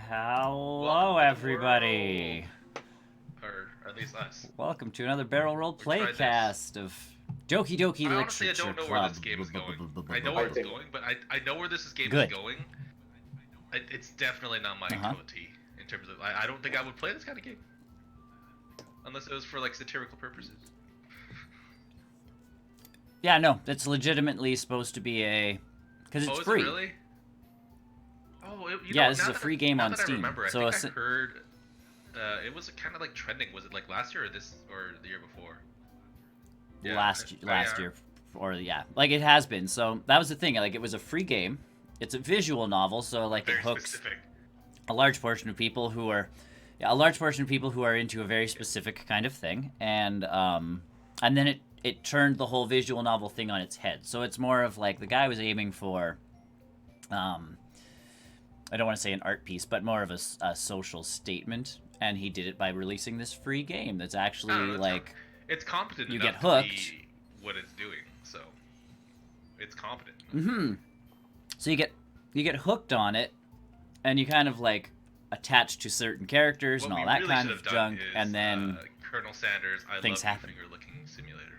Hello, everybody. Or at least us. Welcome to another Barrel Roll tried this. PlayCast of Doki Doki Honestly, I Literature don't know Club. where this game is going. I know where it's going, but I know where this game Good. is going. It's definitely not my cup of tea in terms of. I don't think I would play this kind of game unless it was for like satirical purposes. Yeah, no, it's legitimately supposed to be a because it's free. Is it really? Oh, yeah, this is a free game on Steam. I remember, so I think I heard it was kind of like trending. Was it like last year or the year before? Yeah, last year, or like it has been. So that was the thing. Like it was a free game. It's a visual novel, so like Very it hooks specific. a large portion of people who are into a very specific kind of thing, and then it turned the whole visual novel thing on its head. So it's more of like the guy was aiming for, I don't want to say an art piece, but more of a social statement, and he did it by releasing this free game that's actually it's competent. You enough get hooked. To be what it's doing, so it's competent. Mm-hmm. So you get hooked on it, and you kind of like attach to certain characters and all that kind of junk, and then Colonel Sanders, things happen. Finger licking simulator.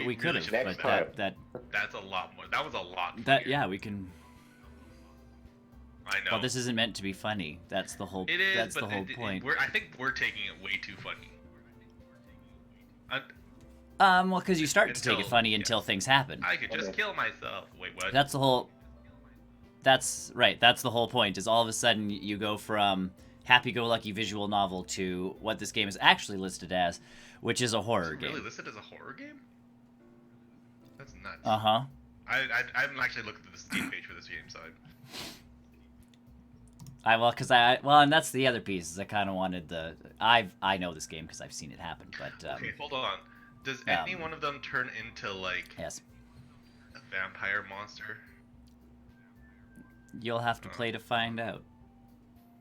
We could have, but that's a lot more. That was a lot. We can. I know. Well, this isn't meant to be funny. That's the whole. It is, that's but the whole point. I think we're taking it way too funny. Well, because you start to take it funny until things happen. I could just kill myself. Wait, what? That's the whole. That's right. That's the whole point. Is all of a sudden you go from happy-go-lucky visual novel to what this game is actually listed as, which is a horror game. Really listed as a horror game? That's nuts. Uh-huh. I haven't actually looked at the Steam page for this game, so and that's the other piece. Is I kind of wanted I know this game because I've seen it happen, but okay, hold on. Does any one of them turn into like a vampire monster? You'll have to play to find out.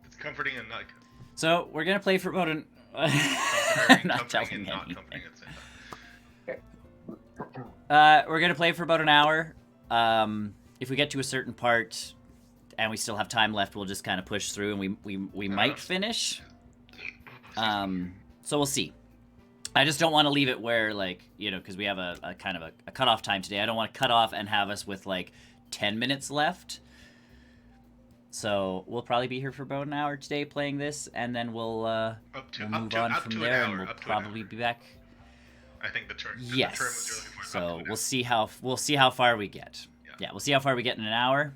It's comforting and not. So we're gonna play for about an. not telling anything. We're gonna play for about an hour. If we get to a certain part, and we still have time left, we'll just kind of push through, and we might finish. So we'll see. I just don't want to leave it where, like, because we have a kind of a cutoff time today. I don't want to cut off and have us with like 10 minutes left. So we'll probably be here for about an hour today playing this, and then we'll move on from there, and we'll probably be back. I think the term. Yes. The term was really important. So we'll see how far we get. Yeah, we'll see how far we get in an hour.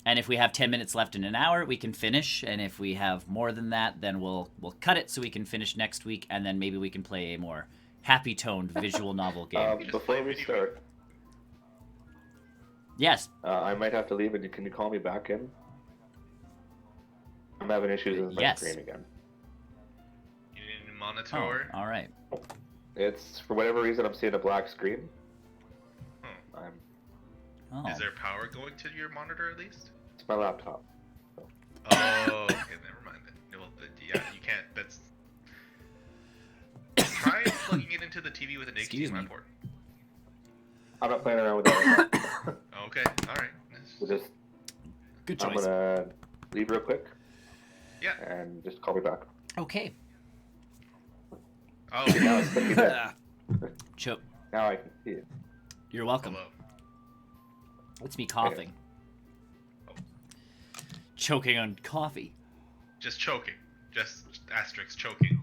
And if we have 10 minutes left in an hour, we can finish. And if we have more than that, then we'll cut it so we can finish next week, and then maybe we can play a more happy-toned visual novel game. Before we start, yes. I might have to leave, and can you call me back in? I'm having issues with my screen again. You need a monitor? Oh, all right. It's, for whatever reason, I'm seeing a black screen. Is there power going to your monitor at least? It's my laptop. Oh, okay, never mind then. Well, yeah, you can't. That's. Try plugging it into the TV with an HDMI port. I'm not playing around with that. Okay, all right. Good choice. I'm gonna leave real quick. Yeah. And just call me back. Okay. Oh. Now it's looking at. Choke. Now I can see it. You're welcome. Hello. It's me coughing. Oh. Choking on coffee. Just choking. Just asterisk choking.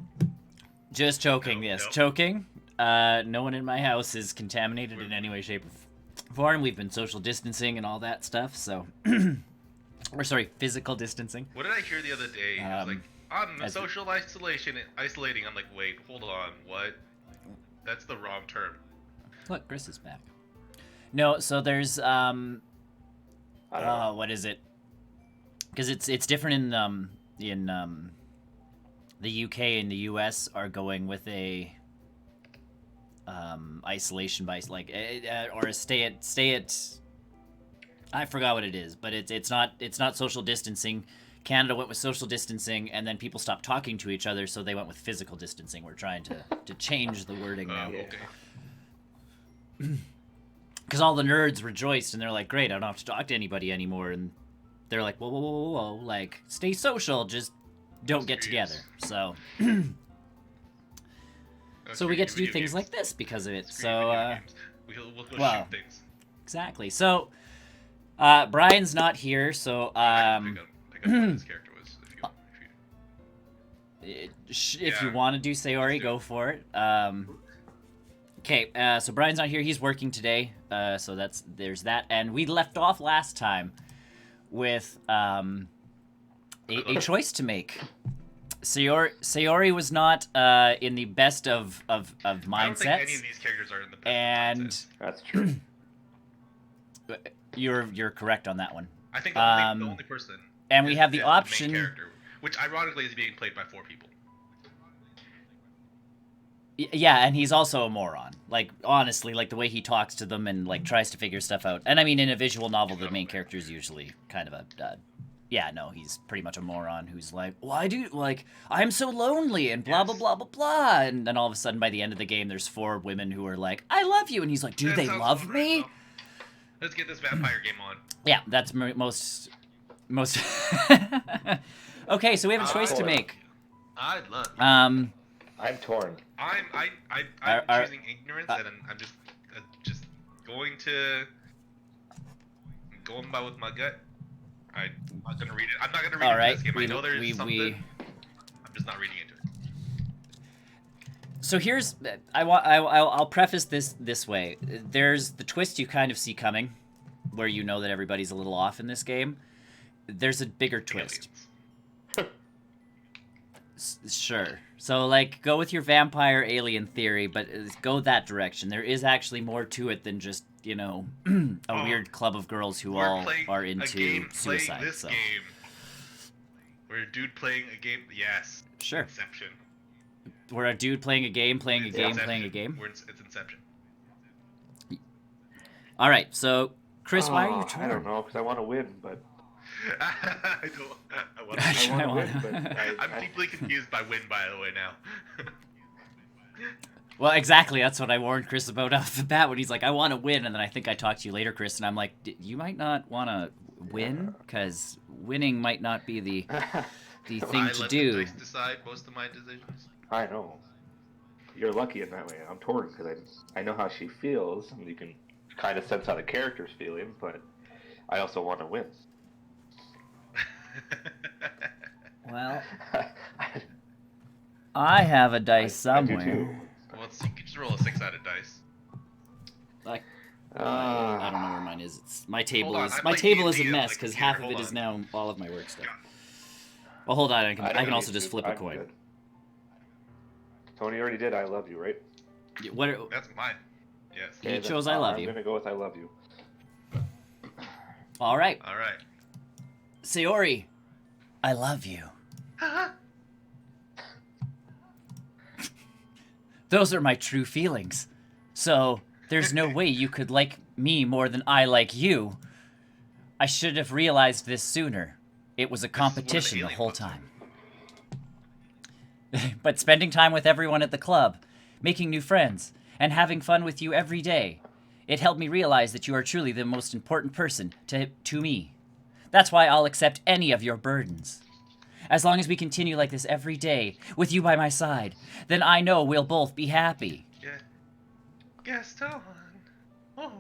Just choking, yes. No. Choking. No one in my house is contaminated in any way, shape, or form. We've been social distancing and all that stuff, so... physical distancing. What did I hear the other day? I was like, I'm social isolating. I'm like, wait, hold on, what? That's the wrong term. Look, Chris is back. No, so there's what is it? Because it's different in the UK and the US are going with a isolation by or a stay at. I forgot what it is, but it's not social distancing. Canada went with social distancing, and then people stopped talking to each other, so they went with physical distancing. We're trying to change the wording now. Okay. Because all the nerds rejoiced, and they're like, great, I don't have to talk to anybody anymore. And they're like, whoa, whoa, whoa, whoa, whoa, like, stay social, just don't get together. So, so we get to do things like this because of it. So, we'll well, shoot things. exactly. So, Brian's not here, so I can pick up what his character was if you want to do Sayori, go for it. Okay, so Brian's not here. He's working today, so there's that. And we left off last time with a choice to make. Sayori was not in the best of mindsets. I don't think any of these characters are in the best and of mindsets. That's true. You're correct on that one. I think the only person. And we have the option, main character, which ironically is being played by 4 people. Yeah, and he's also a moron. Like, honestly, like the way he talks to them and like tries to figure stuff out. And I mean, in a visual novel, the main character is usually kind of a yeah, no, he's pretty much a moron who's like, why do like I'm so lonely and blah blah blah blah blah, and then all of a sudden by the end of the game, there's 4 women who are like, I love you, and he's like, do they love me? Let's get this vampire game on. Yeah, that's most. Okay, so we have a choice to make. I love you. I'm torn. I'm choosing ignorance, and I'm just going by with my gut. I'm not gonna read it. I'm not gonna read it in this game. I know there's something. I'm just not reading into it. So here's I'll preface this way. There's the twist you kind of see coming, where you know that everybody's a little off in this game. There's a bigger twist. Sure. So like go with your vampire alien theory, but go that direction. There is actually more to it than just, you know, a weird club of girls who all are into suicide. This game. We're a dude playing a game. Yes. Sure. Inception. We're a dude playing a game, playing a game. It's Inception. All right. So, Chris, why are you torn? I don't know, because I want to win, but... I want to win, but I'm deeply confused by win, by the way, now. Well, exactly. That's what I warned Chris about off the bat when he's like, I want to win. And then I think I talked to you later, Chris, and I'm like, you might not want to win, because winning might not be the thing to do. I let the dice decide most of my decisions. I know. You're lucky in that way. I'm torn, because I know how she feels, and you can kind of sense how the character's feeling, but I also want to win. Well, I have a dice somewhere. Well, you can just roll a 6-sided dice. I don't know where mine is. My table is a D&D mess because half of it is now all of my work stuff. Well, hold on. I can also just flip a coin. Good. Tony already did. I love you, right? That's mine. Yes. You chose I love you. I'm gonna go with I love you. All right. All right. Sayori, I love you. Those are my true feelings. So, there's no way you could like me more than I like you. I should have realized this sooner. It was a competition the whole time. But spending time with everyone at the club, making new friends, and having fun with you every day, it helped me realize that you are truly the most important person to me. That's why I'll accept any of your burdens. As long as we continue like this every day, with you by my side, then I know we'll both be happy. Yeah. Gaston. Oh.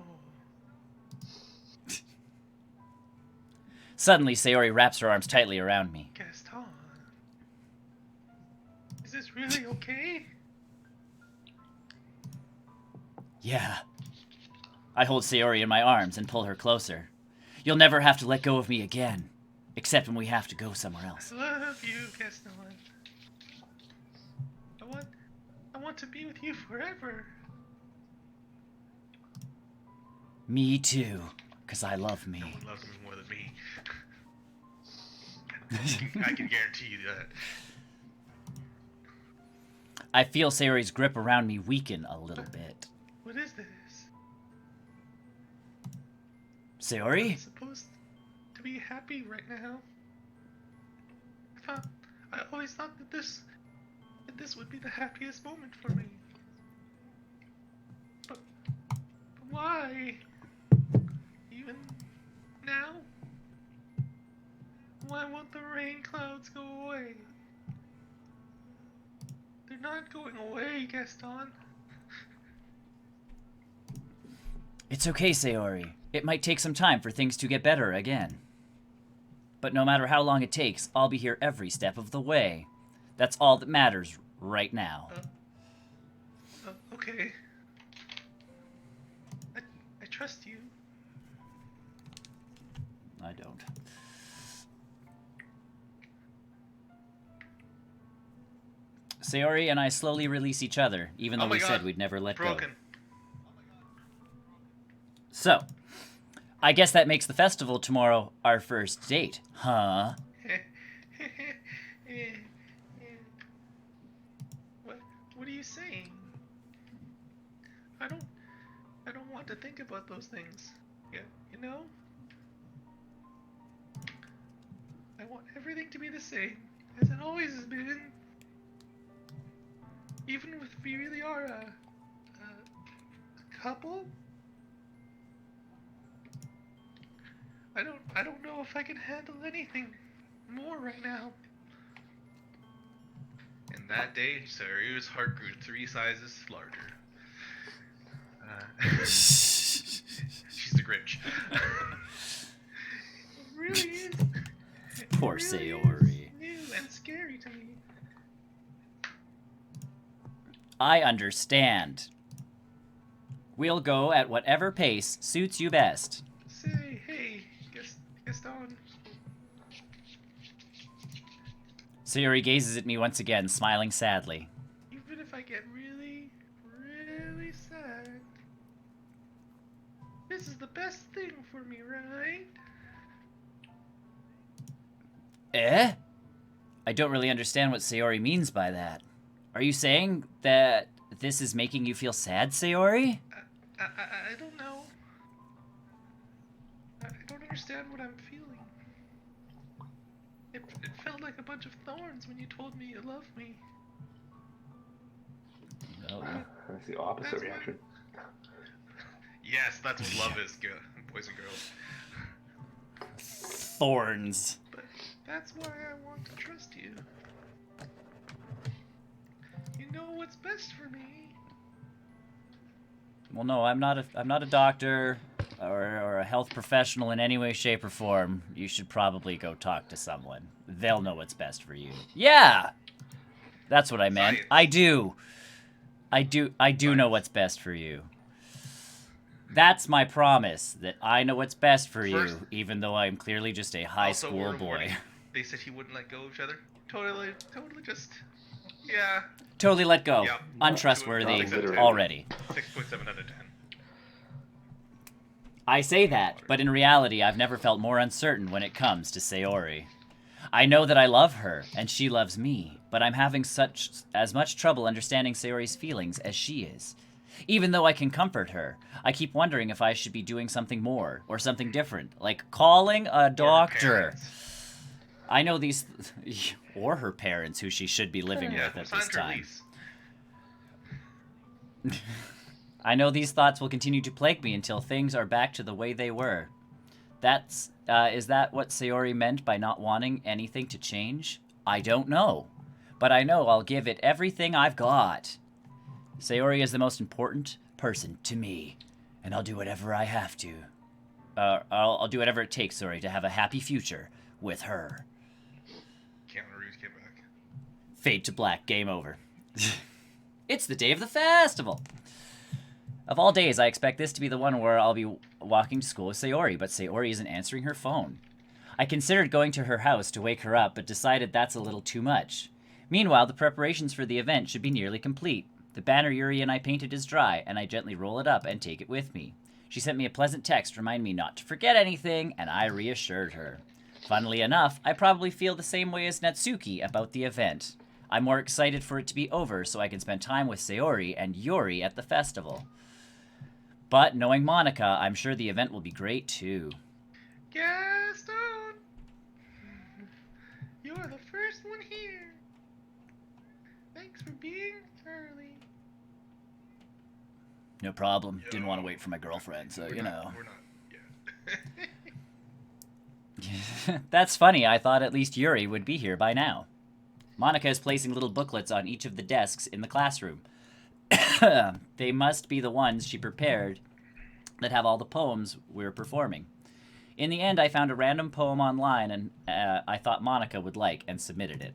Suddenly, Sayori wraps her arms tightly around me. Gaston. Is this really okay? Yeah. I hold Sayori in my arms and pull her closer. You'll never have to let go of me again. Except when we have to go somewhere else. I love you, Gaston. I want to be with you forever. Me too, because I love me. No one loves me more than me. I can guarantee you that. I feel Sayori's grip around me weaken a little bit. What is this? Sayori? I'm supposed to be happy right now. I always thought that this would be the happiest moment for me. But why? Even now? Why won't the rain clouds go away? They're not going away, Gaston. It's okay, Sayori. It might take some time for things to get better again. But no matter how long it takes, I'll be here every step of the way. That's all that matters right now. Okay. I trust you. I don't. Sayori and I slowly release each other, even though we said we'd never let go. So, I guess that makes the festival tomorrow our first date, huh? What are you saying? I don't want to think about those things. Yeah, you know? I want everything to be the same, as it always has been. Even if we really are a couple. I don't know if I can handle anything more right now. And that day, Sayori's heart grew 3 sizes larger. She's the Grinch. It really is. Poor Sayori. New and scary to me. I understand. We'll go at whatever pace suits you best. Say, hey, Gaston. Sayori gazes at me once again, smiling sadly. Even if I get really, really sad, this is the best thing for me, right? Eh? I don't really understand what Sayori means by that. Are you saying that this is making you feel sad, Sayori? I don't know. I don't understand what I'm feeling. It felt like a bunch of thorns when you told me you loved me. Oh. That's the opposite reaction. Yes, that's what love is, boys and girls. Thorns. But that's why I want to trust you. You know what's best for me. Well, no, I'm not a doctor or a health professional in any way, shape, or form. You should probably go talk to someone. They'll know what's best for you. Yeah, that's what I meant. Science. I do know what's best for you. That's my promise, that I know what's best for you, even though I'm clearly just a high school boy. They said he wouldn't let go of each other. Totally just, yeah. Totally let go. Yeah. Untrustworthy Literally. already. 6.7 out of 10. I say that, but in reality, I've never felt more uncertain when it comes to Sayori. I know that I love her, and she loves me, but I'm having as much trouble understanding Sayori's feelings as she is. Even though I can comfort her, I keep wondering if I should be doing something more, or something different, like calling a doctor. I know these... or her parents, who she should be living with at this time. I know these thoughts will continue to plague me until things are back to the way they were. Is that what Sayori meant by not wanting anything to change? I don't know. But I know I'll give it everything I've got. Sayori is the most important person to me, and I'll do whatever I have to. I'll do whatever it takes, to have a happy future with her. Keanu Reeves, get back. Fade to black, game over. It's the day of the festival! Of all days, I expect this to be the one where I'll be walking to school with Sayori, but Sayori isn't answering her phone. I considered going to her house to wake her up, but decided that's a little too much. Meanwhile, the preparations for the event should be nearly complete. The banner Yuri and I painted is dry, and I gently roll it up and take it with me. She sent me a pleasant text reminding me not to forget anything, and I reassured her. Funnily enough, I probably feel the same way as Natsuki about the event. I'm more excited for it to be over so I can spend time with Sayori and Yuri at the festival. But knowing Monica, I'm sure the event will be great too. Gaston! You're the first one here. Thanks for being early. No problem. Didn't want to wait for my girlfriend, so, you know. We're not. Yeah. That's funny. I thought at least Yuri would be here by now. Monica is placing little booklets on each of the desks in the classroom. They must be the ones she prepared that have all the poems we're performing. In the end, I found a random poem online and I thought Monica would like and submitted it.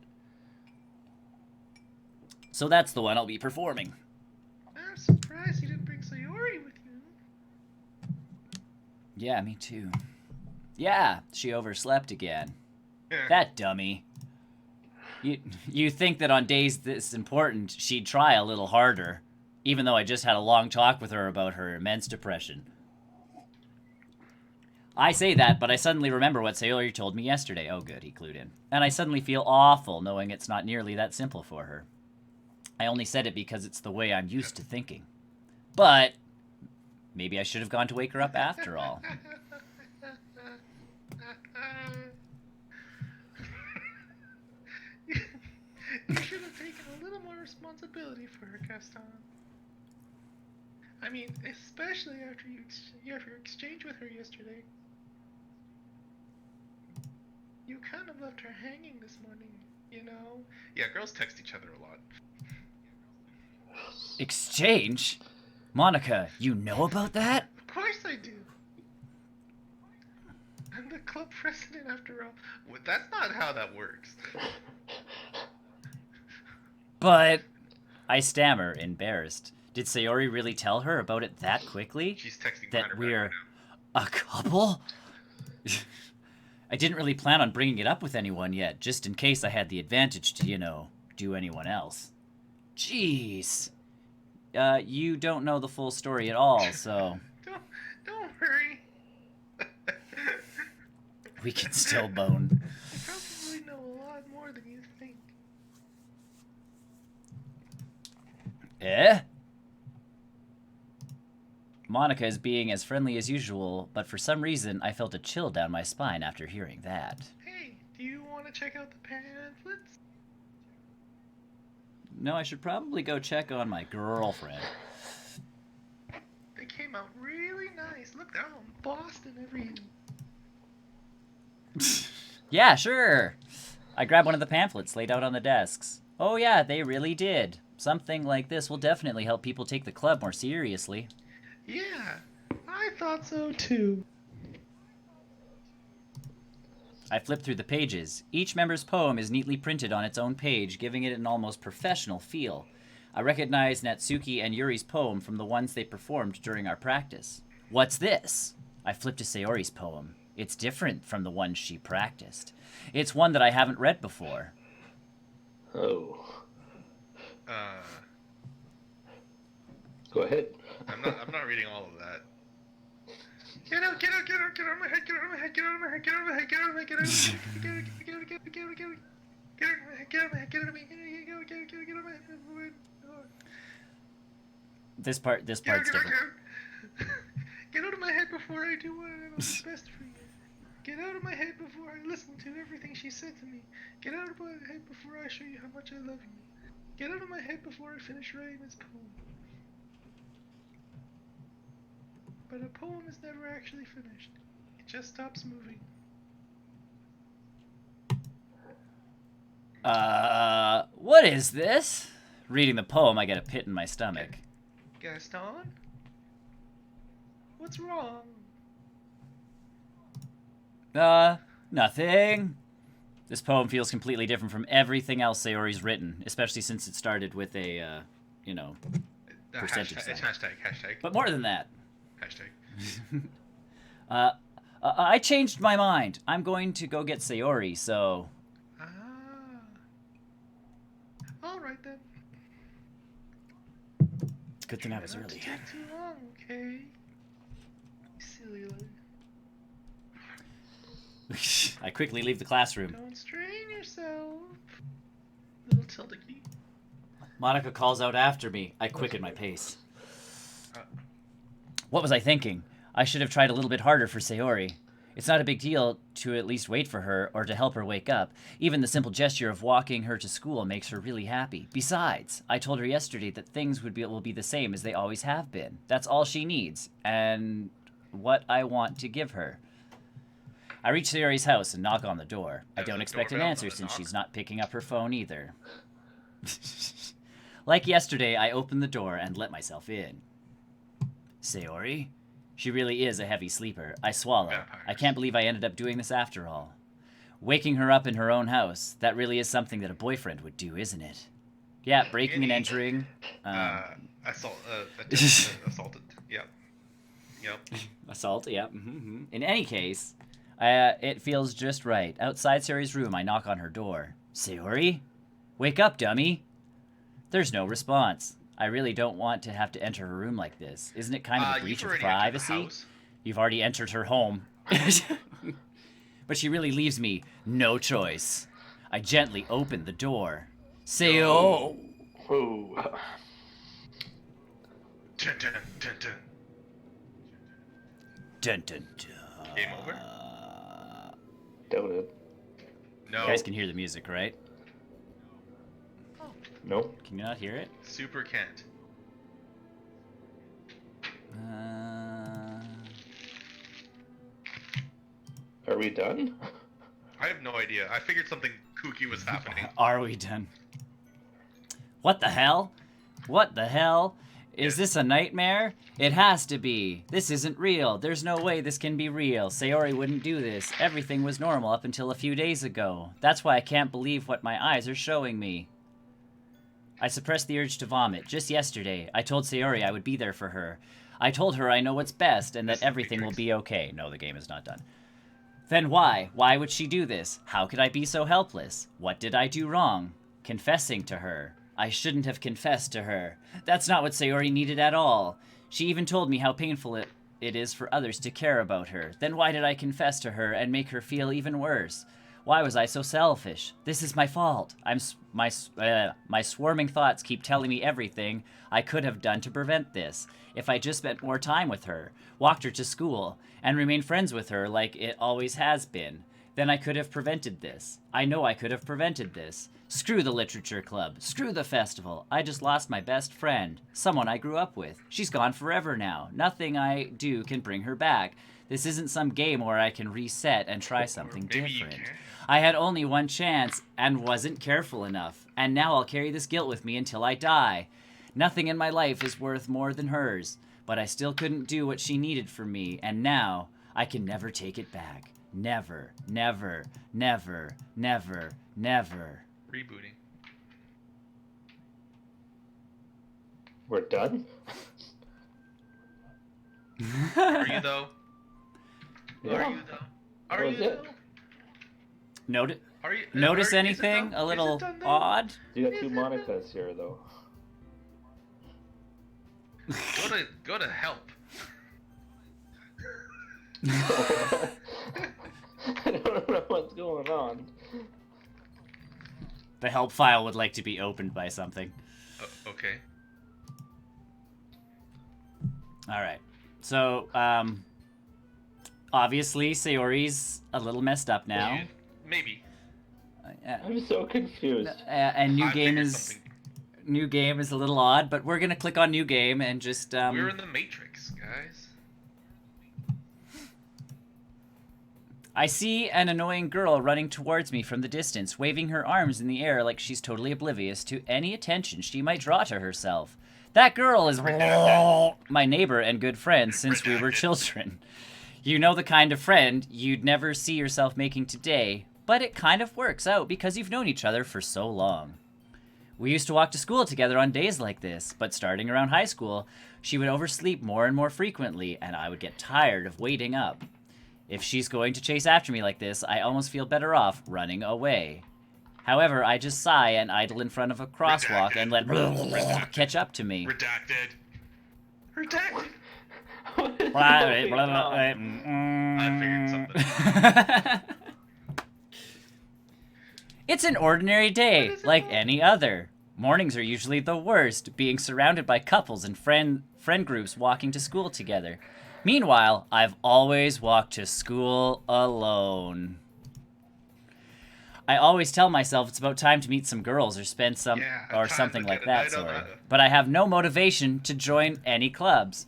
So that's the one I'll be performing. I'm surprised you didn't bring Sayori with you. Yeah, me too. Yeah, she overslept again. That dummy. You think that on days this important, she'd try a little harder, even though I just had a long talk with her about her immense depression. I say that, but I suddenly remember what Sayori told me yesterday. Oh good, he clued in. And I suddenly feel awful knowing it's not nearly that simple for her. I only said it because it's the way I'm used to thinking. But maybe I should have gone to wake her up after all. You should have taken a little more responsibility for her, Gaston. I mean, especially after your exchange with her yesterday. You kind of left her hanging this morning, you know? Yeah, girls text each other a lot. Exchange? Monica, you know about that? Of course I do. I'm the club president after all. Well, that's not how that works. But I stammer, embarrassed. Did Sayori really tell her about it that quickly? She's texting that we're a couple? I didn't really plan on bringing it up with anyone yet, just in case I had the advantage to, do anyone else. Jeez. You don't know the full story at all, so... Don't worry. We can still bone. You probably know a lot more than you think. Eh? Monica is being as friendly as usual, but for some reason I felt a chill down my spine after hearing that. Hey, do you want to check out the pamphlets? No, I should probably go check on my girlfriend. They came out really nice. Look, they're all embossed and everything. Yeah, sure. I grabbed one of the pamphlets laid out on the desks. Oh yeah, they really did. Something like this will definitely help people take the club more seriously. Yeah, I thought so too. I flipped through the pages. Each member's poem is neatly printed on its own page, giving it an almost professional feel. I recognized Natsuki and Yuri's poem from the ones they performed during our practice. What's this? I flipped to Sayori's poem. It's different from the ones she practiced. It's one that I haven't read before. Oh. Go ahead. I'm not reading all of that. Get out of my head, get out of my head, get out of my head, get out of my head, get out of my head, get out of my head, get out of my head, get out of my head, get out of my head. This part's different. Get out of my head before I do what's best for you. Get out of my head before I listen to everything she said to me. Get out of my head before I show you how much I love you. Get out of my head before I finish writing this poem. But a poem is never actually finished. It just stops moving. What is this? Reading the poem, I get a pit in my stomach. Gaston? What's wrong? Nothing. This poem feels completely different from everything else Sayori's written, especially since it started with a, percentage sign. It's hashtag. But more than that. Hashtag. I changed my mind. I'm going to go get Sayori, so... Alright then. Good thing I was Not early. to take too long, okay? Silly little... I quickly leave the classroom. Don't strain yourself. Little Tildiki. Monica calls out after me. I quicken my pace. What was I thinking? I should have tried a little bit harder for Sayori. It's not a big deal to at least wait for her or to help her wake up. Even the simple gesture of walking her to school makes her really happy. Besides, I told her yesterday that things will be the same as they always have been. That's all she needs, and what I want to give her. I reach Sayori's house and knock on the door. I There's don't a expect an doorbell, answer not a since knock. she's not picking up her phone either. Like yesterday, I open the door and let myself in. Sayori? She really is a heavy sleeper. I swallow. Vampires. I can't believe I ended up doing this after all. Waking her up in her own house, that really is something that a boyfriend would do, isn't it? Yeah, breaking and entering. Assaulted. Yep. Assault, yeah. In any case, it feels just right. Outside Sayori's room, I knock on her door. Sayori? Wake up, dummy! There's no response. I really don't want to have to enter her room like this. Isn't it kind of a breach of privacy? You've already entered her home. But she really leaves me no choice. I gently open the door. Sayo! Whoa. Dun, dun, dun, dun. Dun, dun, dun. Game over? Doted. No. You guys can hear the music, right? Nope. Can you not hear it? Super can't. Are we done? I have no idea. I figured something kooky was happening. Are we done? What the hell? What the hell? Is this a nightmare? It has to be. This isn't real. There's no way this can be real. Sayori wouldn't do this. Everything was normal up until a few days ago. That's why I can't believe what my eyes are showing me. I suppressed the urge to vomit. Just yesterday, I told Sayori I would be there for her. I told her I know what's best and that everything will be okay. No, the game is not done. Then why? Why would she do this? How could I be so helpless? What did I do wrong? Confessing to her. I shouldn't have confessed to her. That's not what Sayori needed at all. She even told me how painful it is for others to care about her. Then why did I confess to her and make her feel even worse? Why was I so selfish? This is my fault. My swarming thoughts keep telling me everything I could have done to prevent this. If I just spent more time with her, walked her to school, and remained friends with her like it always has been, then I could have prevented this. I know I could have prevented this. Screw the literature club. Screw the festival. I just lost my best friend. Someone I grew up with. She's gone forever now. Nothing I do can bring her back. This isn't some game where I can reset and try something different. I had only one chance and wasn't careful enough. And now I'll carry this guilt with me until I die. Nothing in my life is worth more than hers. But I still couldn't do what she needed from me. And now I can never take it back. Never, never, never, never, never. Rebooting. We're done? Are you though? Yeah. Are you though? Are That you was it. though? Notice Is it anything done? a Is little it done then? odd? You got two Monicas here, though. Go to help. I don't know what's going on. The help file would like to be opened by something. Okay. Alright. So, obviously, Sayori's a little messed up now. Maybe. I'm so confused. And I figured something. new game is a little odd, but we're gonna click on new game and just We're in the Matrix, guys. I see an annoying girl running towards me from the distance, waving her arms in the air like she's totally oblivious to any attention she might draw to herself. That girl is my neighbor and good friend since we were children. You know the kind of friend you'd never see yourself making today, but it kind of works out because you've known each other for so long. We used to walk to school together on days like this, but starting around high school, she would oversleep more and more frequently, and I would get tired of waiting up. If she's going to chase after me like this, I almost feel better off running away. However, I just sigh and idle in front of a crosswalk Redacted. and let Redacted. catch up to me. Redacted. Redacted. I figured something. It's an ordinary day, What is it like called? any other. Mornings are usually the worst, being surrounded by couples and friend groups walking to school together. Meanwhile, I've always walked to school alone. I always tell myself it's about time to meet some girls or spend some Yeah, or time to something get like a that night sort. out. But I have no motivation to join any clubs.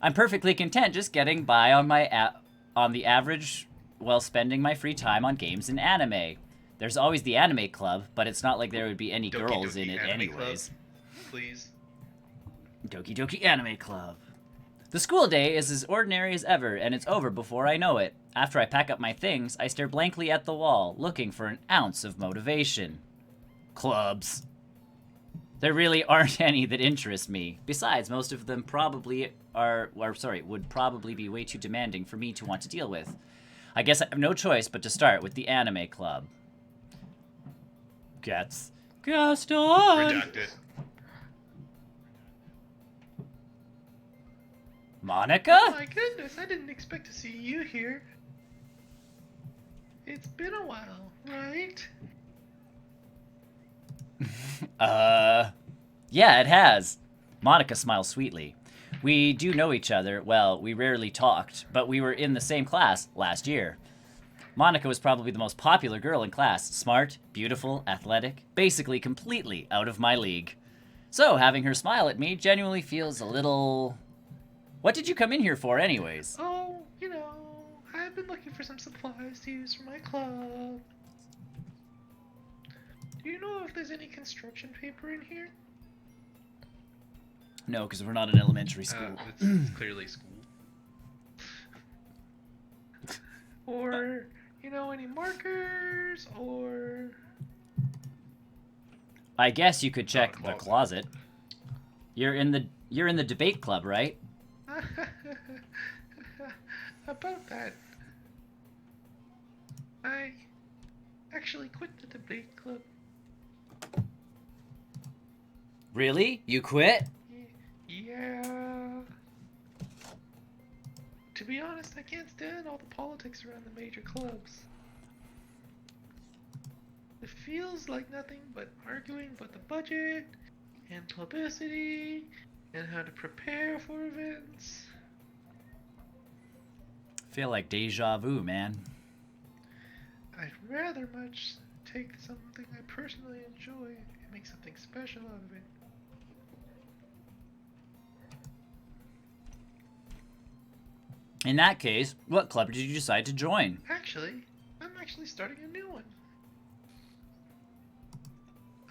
I'm perfectly content just getting by on the average well, spending my free time on games and anime. There's always the anime club, but it's not like there would be any Doki girls Doki in it Anime Club. anyways. Please. Doki Doki Anime Club. The school day is as ordinary as ever, and it's over before I know it. After I pack up my things, I stare blankly at the wall, looking for an ounce of motivation. Clubs. There really aren't any that interest me. Besides, most of them would probably be way too demanding for me to want to deal with. I guess I have no choice but to start with the anime club. Gaston! Redacted. Monica? Oh my goodness, I didn't expect to see you here. It's been a while, right? Yeah, it has. Monica smiles sweetly. We do know each other. Well, we rarely talked, but we were in the same class last year. Monica was probably the most popular girl in class. Smart, beautiful, athletic, basically completely out of my league. So, having her smile at me genuinely feels a little... What did you come in here for anyways? Oh, you know, I've been looking for some supplies to use for my club. Do you know if there's any construction paper in here? No, because we're not in elementary school. It's clearly school. Or, you know, any markers, or... I guess you could check Oh, the closet. You're in the debate club, right? About that, I actually quit the debate club. Really? You quit? Yeah. To be honest, I can't stand all the politics around the major clubs. It feels like nothing but arguing about the budget and publicity and how to prepare for events. Feel like deja vu, man. I'd rather much take something I personally enjoy and make something special out of it. In that case, what club did you decide to join? Actually, I'm actually starting a new one.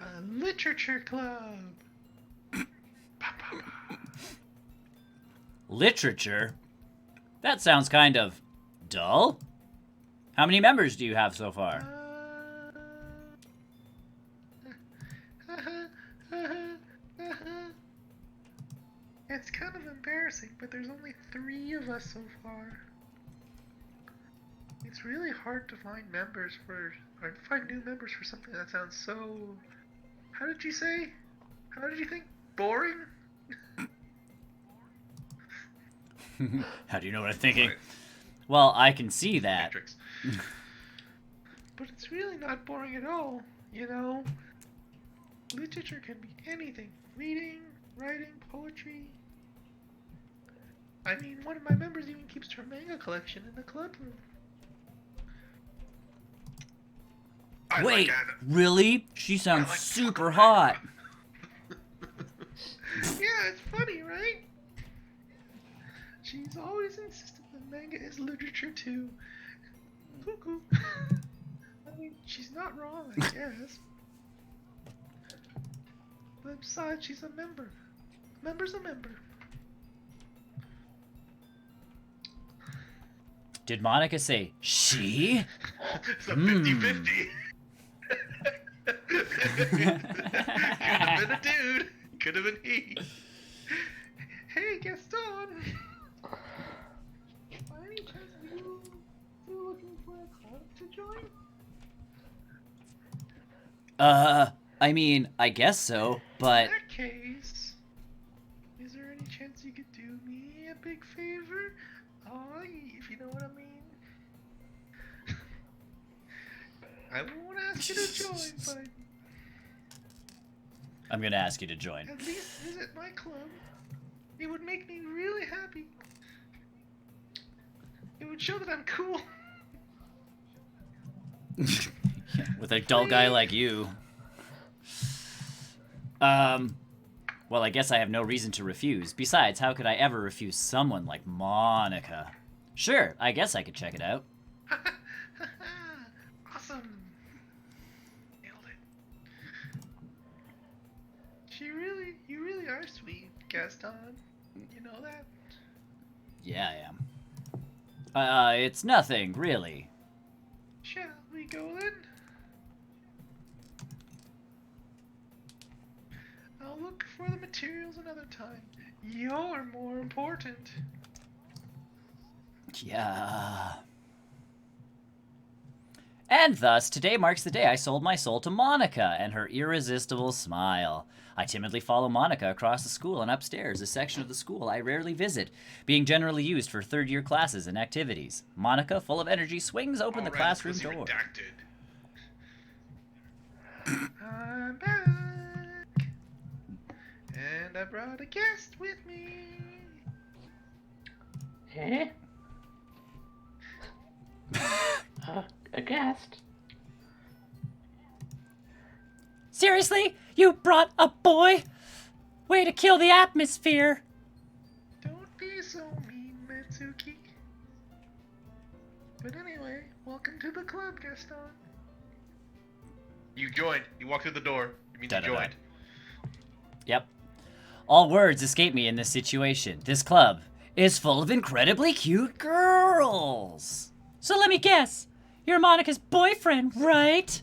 A literature club. Literature? That sounds kind of dull. How many members do you have so far? It's kind of embarrassing, but there's only 3 of us so far. It's really hard to find new members for something that sounds so... How did you say? How did you think? Boring? How do you know what I'm thinking? Well, I can see that. Matrix. But it's really not boring at all, you know? Literature can be anything. Reading, writing, poetry. I mean, one of my members even keeps her manga collection in the club room. Wait, really? She sounds super hot. Yeah, it's funny, right? She's always insisted that manga is literature too. Cuckoo. I mean, she's not wrong, I guess. But besides, she's a member. A member's a member. Did Monica say she? It's a 50-50. Could have been a dude. Could have been he. Hey, Gaston. By any chance, are you still looking for a club to join? I mean, I guess so, but... In that case, is there any chance you could do me a big favor? If you know what I mean. I won't ask you to join, but I'm gonna ask you to join. at least visit my club. It would make me really happy. It would show that I'm cool. With a dull guy like you. Well, I guess I have no reason to refuse. Besides, how could I ever refuse someone like Monica? Sure, I guess I could check it out. are sweet, Gaston. You know that? Yeah, I am. It's nothing, really. Shall we go then? I'll look for the materials another time. You're more important. Yeah. And thus, today marks the day I sold my soul to Monica and her irresistible smile. I timidly follow Monica across the school and upstairs, a section of the school I rarely visit, being generally used for third-year classes and activities. Monica, full of energy, swings open the classroom door. I'm back, and I brought a guest with me. Eh? A guest? Seriously? You brought a boy? Way to kill the atmosphere! Don't be so mean, Matsuki. But anyway, welcome to the club, Gaston. You joined. You walked through the door. It means you joined. Yep. All words escape me in this situation. This club is full of incredibly cute girls. So let me guess. You're Monica's boyfriend, right?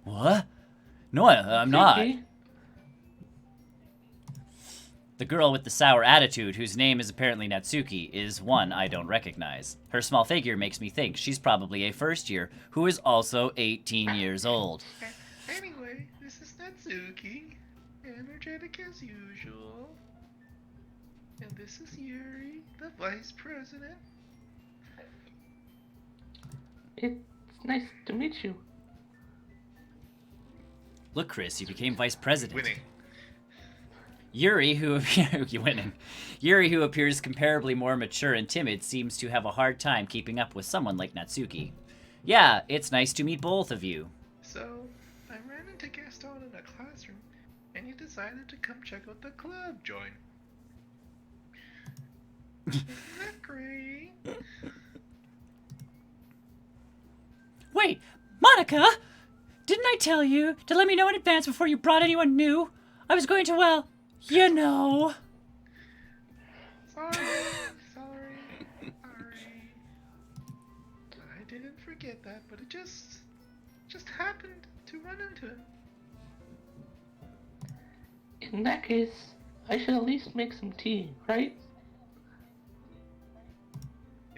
What? No, I'm not. The girl with the sour attitude, whose name is apparently Natsuki, is one I don't recognize. Her small figure makes me think she's probably a first year who is also 18 years old. Anyway, this is Natsuki, energetic as usual. And this is Yuri, the vice president. It's nice to meet you. Look, Chris, you became vice president. Winning. Yuri, who appears comparably more mature and timid, seems to have a hard time keeping up with someone like Natsuki. Yeah, it's nice to meet both of you. So, I ran into Gaston in a classroom, and he decided to come check out the club. Join. Isn't that great? Wait, Monica! Didn't I tell you to let me know in advance before you brought anyone new? I was going to, well, you know. Sorry. I didn't forget that, but it just happened to run into him. In that case, I should at least make some tea, right?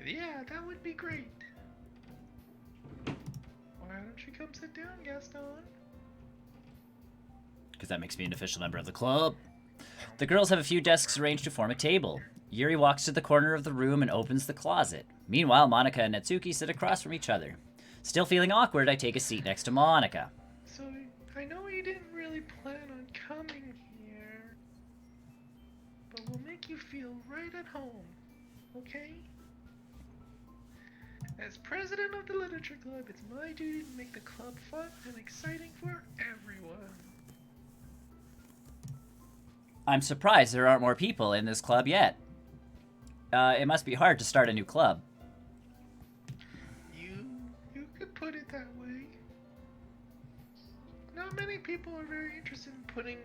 Yeah, that would be great. Why don't you come sit down, Gaston? Because that makes me an official member of the club. The girls have a few desks arranged to form a table. Yuri walks to the corner of the room and opens the closet. Meanwhile, Monica and Natsuki sit across from each other. Still feeling awkward, I take a seat next to Monica. So, I know you didn't really plan on coming here, but we'll make you feel right at home, okay? As president of the Literature Club, it's my duty to make the club fun and exciting for everyone. I'm surprised there aren't more people in this club yet. It must be hard to start a new club. You could put it that way. Not many people are very interested in putting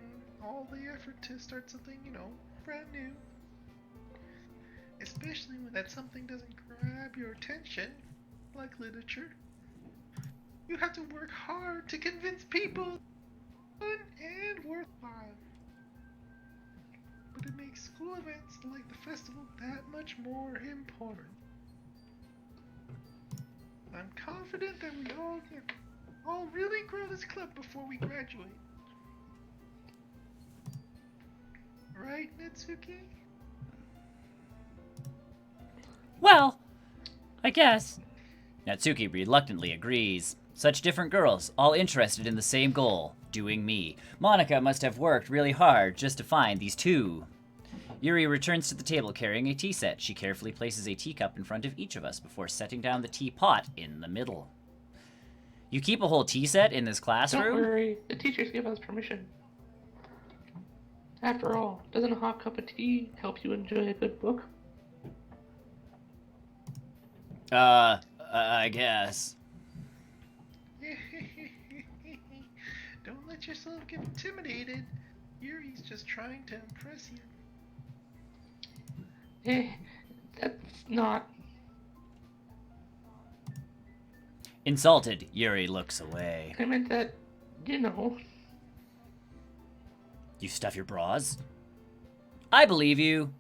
all the effort to start something, brand new. Especially when that something doesn't grab your attention, like literature. You have to work hard to convince people fun and worthwhile. But it makes school events like the festival that much more important. I'm confident that we all really grow this club before we graduate. Right, Natsuki? Well, I guess. Natsuki reluctantly agrees. Such different girls, all interested in the same goal, doing me. Monica must have worked really hard just to find these two. Yuri returns to the table carrying a tea set. She carefully places a teacup in front of each of us before setting down the teapot in the middle. You keep a whole tea set in this classroom? Don't worry, the teachers give us permission. After all, doesn't a hot cup of tea help you enjoy a good book? I guess. Don't let yourself get intimidated. Yuri's just trying to impress you. That's not. Insulted, Yuri looks away. I meant that, you know. You stuff your bras? I believe you.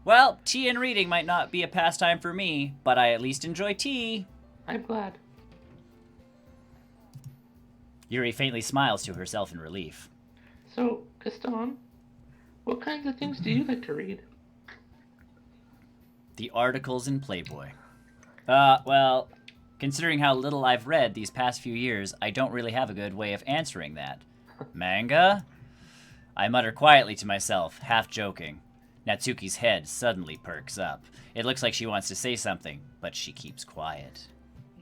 Well, tea and reading might not be a pastime for me, but I at least enjoy tea. I'm glad. Yuri faintly smiles to herself in relief. So, Gaston, what kinds of things do you like to read? The articles in Playboy. Well, considering how little I've read these past few years, I don't really have a good way of answering that. Manga? I mutter quietly to myself, half joking. Natsuki's head suddenly perks up. It looks like she wants to say something, but she keeps quiet.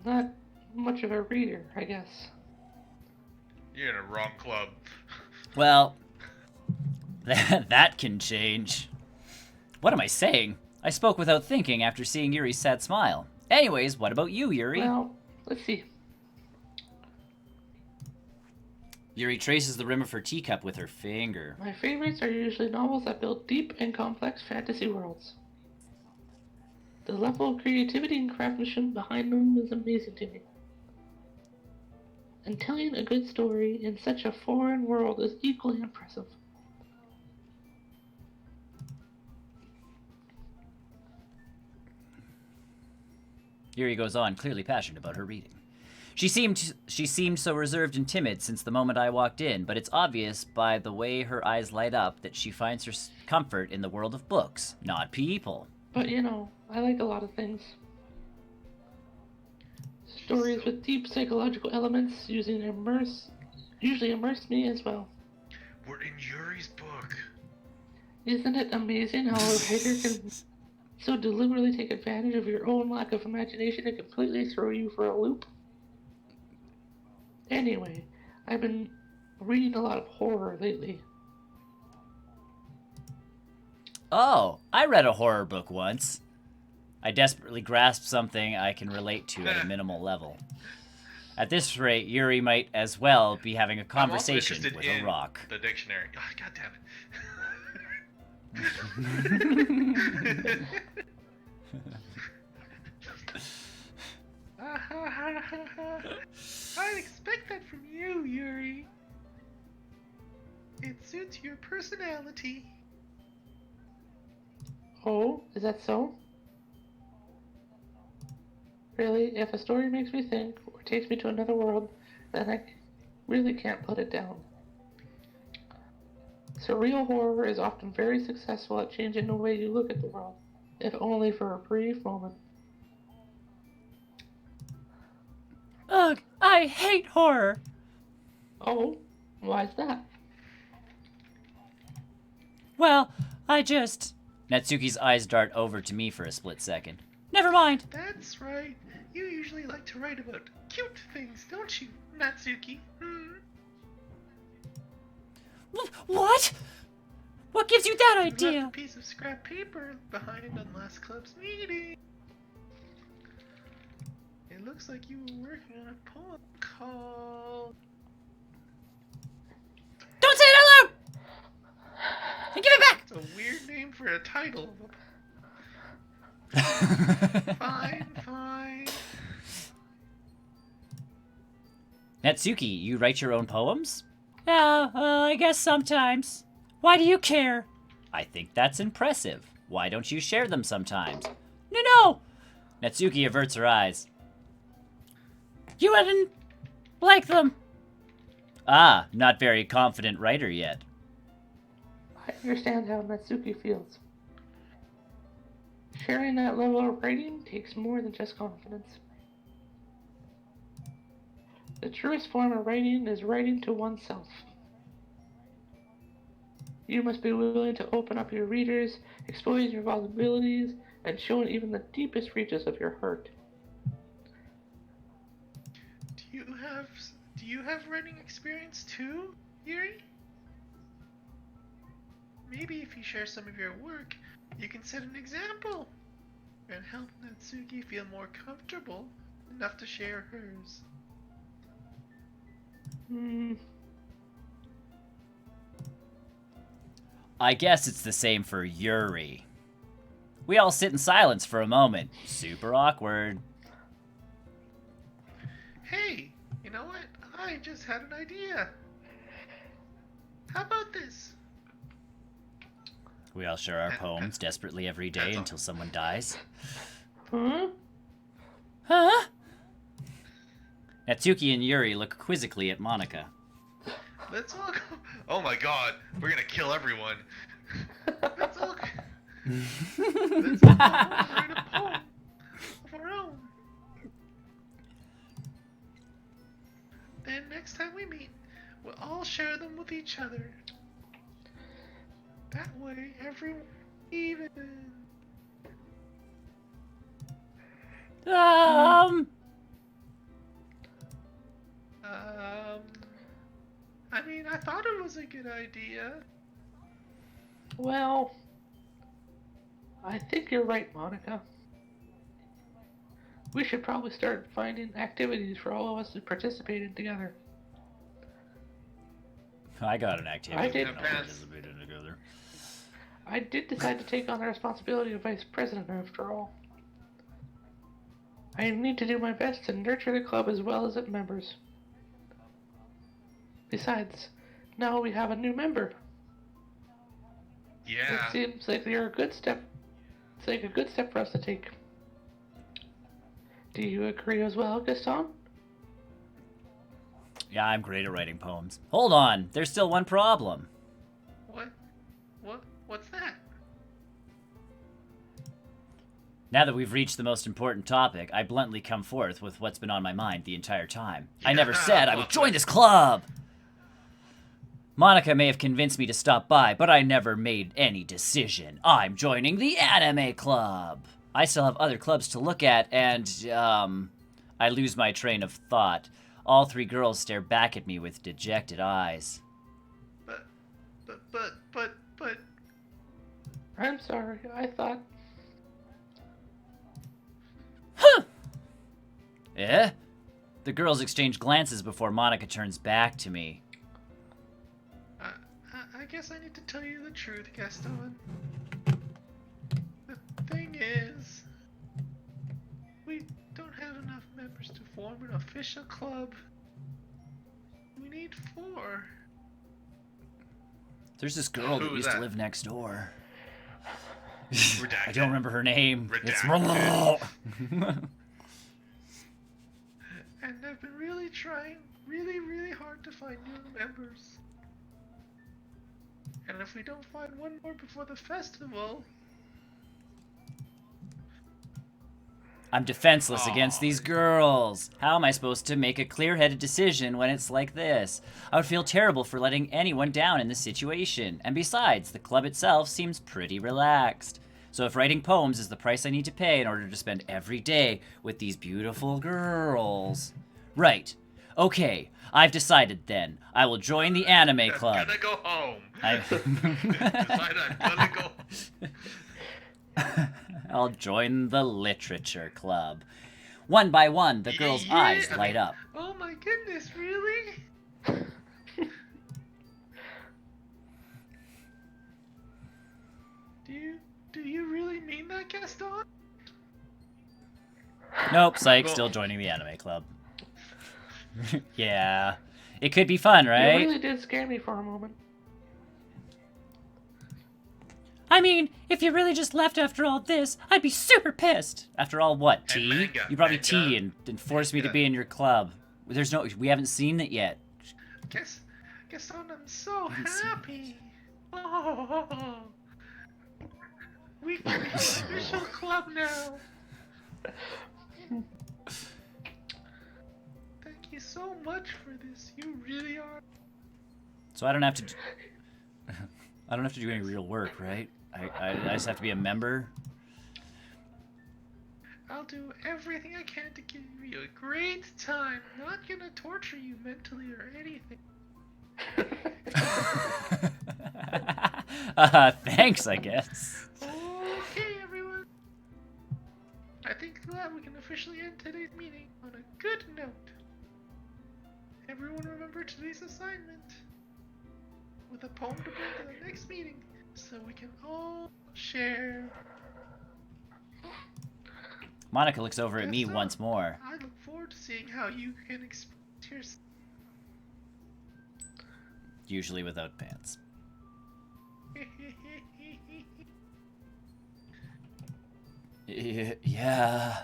Not much of a reader, I guess. You're in a wrong club. Well, that can change. What am I saying? I spoke without thinking after seeing Yuri's sad smile. Anyways, what about you, Yuri? Well, let's see. Yuri traces the rim of her teacup with her finger. My favorites are usually novels that build deep and complex fantasy worlds. The level of creativity and craftsmanship behind them is amazing to me. And telling a good story in such a foreign world is equally impressive. Yuri goes on, clearly passionate about her reading. She seemed so reserved and timid since the moment I walked in, but it's obvious by the way her eyes light up that she finds her comfort in the world of books, not people. But you know, I like a lot of things. Stories with deep psychological elements usually immerse me as well. We're in Yuri's book. Isn't it amazing how a writer can so deliberately take advantage of your own lack of imagination and completely throw you for a loop? Anyway, I've been reading a lot of horror lately. Oh, I read a horror book once. I desperately grasped something I can relate to at a minimal level. At this rate, Yuri might as well be having a conversation with a rock. The dictionary. Oh, God damn it. I'd expect that from you, Yuri. It suits your personality. Oh, is that so? Really, if a story makes me think or takes me to another world, then I really can't put it down. Surreal horror is often very successful at changing the way you look at the world, if only for a brief moment. Ugh, I hate horror! Oh, why's that? Well, Natsuki's eyes dart over to me for a split second. Never mind! That's right. You usually like to write about cute things, don't you, Natsuki? What? What gives you that You left idea? a piece of scrap paper behind on last club's meeting. It looks like you were working on a poem called... Don't say it out loud! And give it back! It's a weird name for a title of a... Fine. Natsuki, you write your own poems? Yeah, I guess sometimes. Why do you care? I think that's impressive. Why don't you share them sometimes? No! Natsuki averts her eyes. You wouldn't like them. Ah, not very confident writer yet. I understand how Natsuki feels. Sharing that level of writing takes more than just confidence. The truest form of writing is writing to oneself. You must be willing to open up your readers, expose your vulnerabilities, and show even the deepest reaches of your heart. Do you have writing experience too, Yuri? Maybe if you share some of your work, you can set an example and help Natsuki feel more comfortable enough to share hers. I guess it's the same for Yuri. We all sit in silence for a moment. Super awkward. Hey, you know what? I just had an idea. How about this? We all share our poems desperately every day until someone dies. Hmm? Huh? Natsuki and Yuri look quizzically at Monica. Let's all go. Oh my god, we're gonna kill everyone. Let's all go. Let's all go home and write a poem of our own. Then next time we meet, we'll all share them with each other. That way, everyone even. I mean, I thought it was a good idea. Well, I think you're right, Monica. We should probably start finding activities for all of us to participate in together. I got an activity. I did. we can all participate in together. I did decide to take on the responsibility of vice president after all. I need to do my best to nurture the club as well as its members. Besides, now we have a new member. Yeah. It seems like they're a good step. It's like a good step for us to take. Do you agree as well, Gaston? Yeah, I'm great at writing poems. Hold on, there's still one problem. What's that? Now that we've reached the most important topic, I bluntly come forth with what's been on my mind the entire time. I never said I would join this club! Monica may have convinced me to stop by, but I never made any decision. I'm joining the anime club! I still have other clubs to look at, and, I lose my train of thought. All three girls stare back at me with dejected eyes. But... I'm sorry, I thought... Huh! Eh? The girls exchange glances before Monica turns back to me. I guess I need to tell you the truth, Gaston. The thing is, we don't have enough members to form an official club. We need 4. There's this girl that Who's used to that? live next door. Redacted. I don't remember her name. Redacted. It's... And I've been really trying really hard to find new members. And if we don't find one more before the festival... I'm defenseless against these girls. How am I supposed to make a clear-headed decision when it's like this? I would feel terrible for letting anyone down in this situation. And besides, the club itself seems pretty relaxed. So if writing poems is the price I need to pay in order to spend every day with these beautiful girls... Right. Okay, I've decided then. I will join the anime club. I'm gonna go home. Decide I'm gonna go... I'll join the literature club. One by one, the girls' eyes light up. Oh my goodness, really? Do you really mean that, Gaston? Nope, psych, still joining the anime club. Yeah. It could be fun, right? You really did scare me for a moment. I mean, if you really just left after all this, I'd be super pissed. After all, what, tea? manga, You brought me manga, tea and forced me to be in your club. We haven't seen it yet. Gaston, I'm so happy. Oh, we can be an official club now. Thank you so much for this. You really are. So I don't have to do any real work, right? I just have to be a member. I'll do everything I can to give you a great time. Not gonna torture you mentally or anything. Thanks, I guess. Okay, everyone. I think that we can officially end today's meeting on a good note. Everyone remember today's assignment. With a poem to bring to the next meeting, so we can all share. Monica looks over at me Yes, sir. once more. I look forward to seeing how you can express yourself. Usually without pants. Yeah.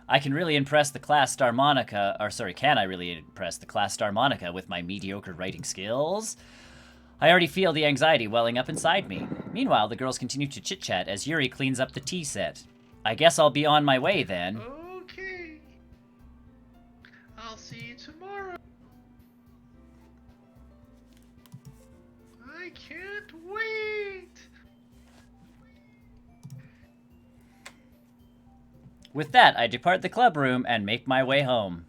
I can really impress the class star Monica, can I really impress the class star Monica with my mediocre writing skills? I already feel the anxiety welling up inside me. Meanwhile, the girls continue to chit-chat as Yuri cleans up the tea set. I guess I'll be on my way then. Okay. I'll see you tomorrow. I can't wait. With that, I depart the club room and make my way home.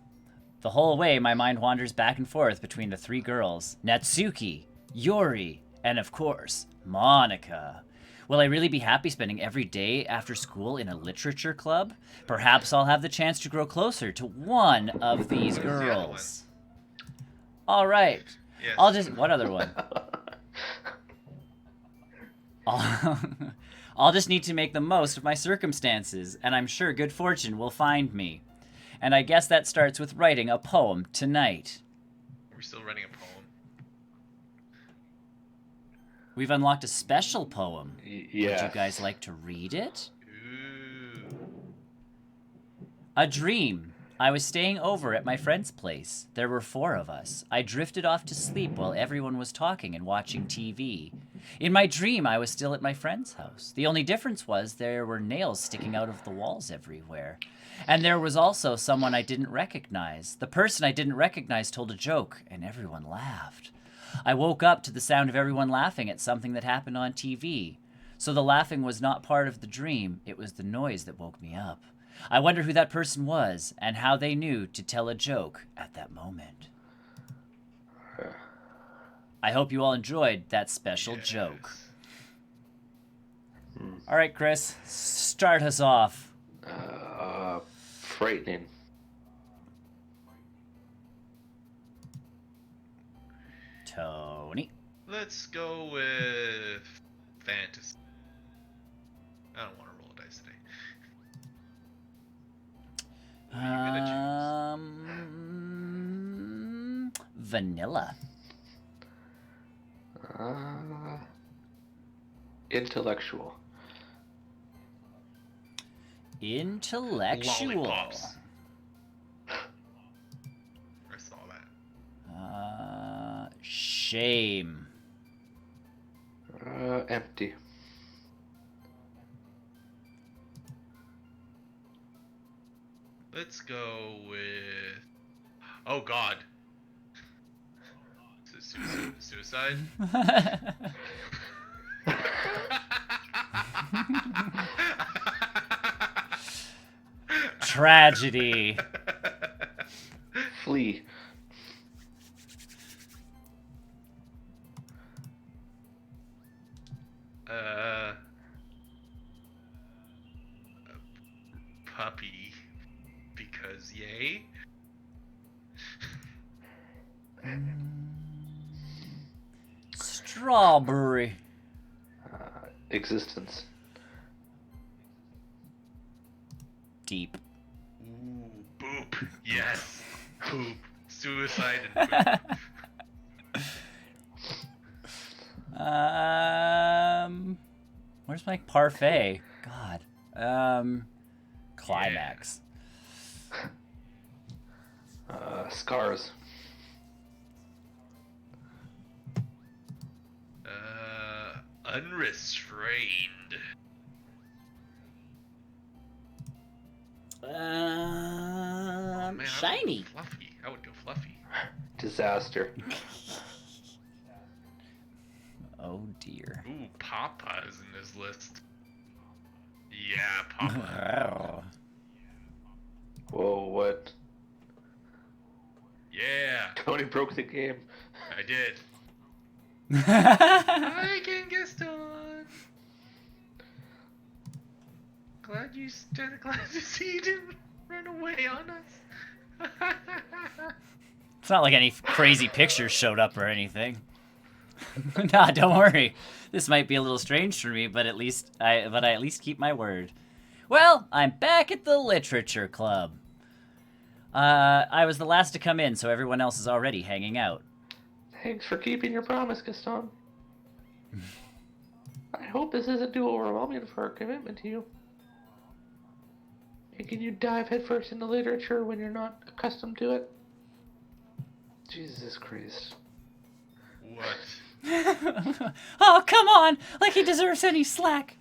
The whole way, my mind wanders back and forth between the three girls, Natsuki, Yuri, and of course, Monica. Will I really be happy spending every day after school in a literature club? Perhaps I'll have the chance to grow closer to one of these What is the other girls. All right. Yes. What other one? I'll just need to make the most of my circumstances, and I'm sure good fortune will find me. And I guess that starts with writing a poem tonight. We're still writing a poem. We've unlocked a special poem. Yeah. Would you guys like to read it? Ooh. A dream. I was staying over at my friend's place. There were 4 of us. I drifted off to sleep while everyone was talking and watching TV. In my dream, I was still at my friend's house. The only difference was there were nails sticking out of the walls everywhere. And there was also someone I didn't recognize. The person I didn't recognize told a joke, and everyone laughed. I woke up to the sound of everyone laughing at something that happened on TV. So the laughing was not part of the dream, it was the noise that woke me up. I wonder who that person was, and how they knew to tell a joke at that moment. I hope you all enjoyed that special joke. All right, Chris, start us off. Frightening. Tony. Let's go with fantasy. I don't want to roll dice today. What are you gonna Vanilla. Intellectual. Intellectual. Lollipops. I saw that. Shame. Empty. Let's go with. Oh God. Suicide. Tragedy. Flee. Puppy. Because yay. Strawberry. Existence. Deep. Ooh, boop. Yes. Poop. Suicide and poop. Where's my parfait? God. Climax. Scars. Unrestrained. Man, Shiny. I would go fluffy. Disaster. Oh dear. Ooh, Papa is in this list. Yeah, Papa. Whoa, what? Yeah, Tony broke the game. I did. I can guess on. Glad you see you didn't run away on us. It's not like any crazy pictures showed up or anything. Nah, don't worry. This might be a little strange for me, but I at least keep my word. Well, I'm back at the literature club. I was the last to come in, so everyone else is already hanging out. Thanks for keeping your promise, Gaston. I hope this isn't too overwhelming for our commitment to you. Making you dive headfirst into literature when you're not accustomed to it. Jesus Christ. What? Oh, come on! Like he deserves any slack.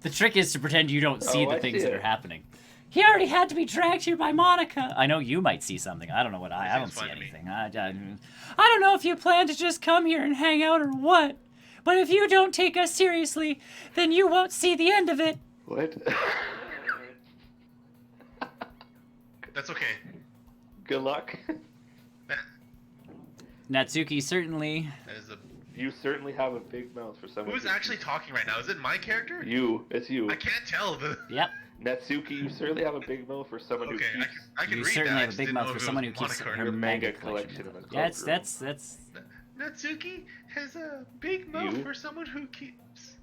The trick is to pretend you don't see the things that are happening. He already had to be dragged here by Monica. I know you might see something. I don't know what I don't see anything. I don't know if you plan to just come here and hang out or what. But if you don't take us seriously, then you won't see the end of it. What? That's okay. Good luck. Natsuki certainly... That is a... You certainly have a big mouth for someone. Who's actually talking right now? Is it my character? You. It's you. I can't tell. Yep. Natsuki, you certainly have a big mouth for someone who keeps I can You read certainly that. have a big mouth for someone who keeps her your manga manga collection in a club That's room. Natsuki has a big mouth You? for someone who keeps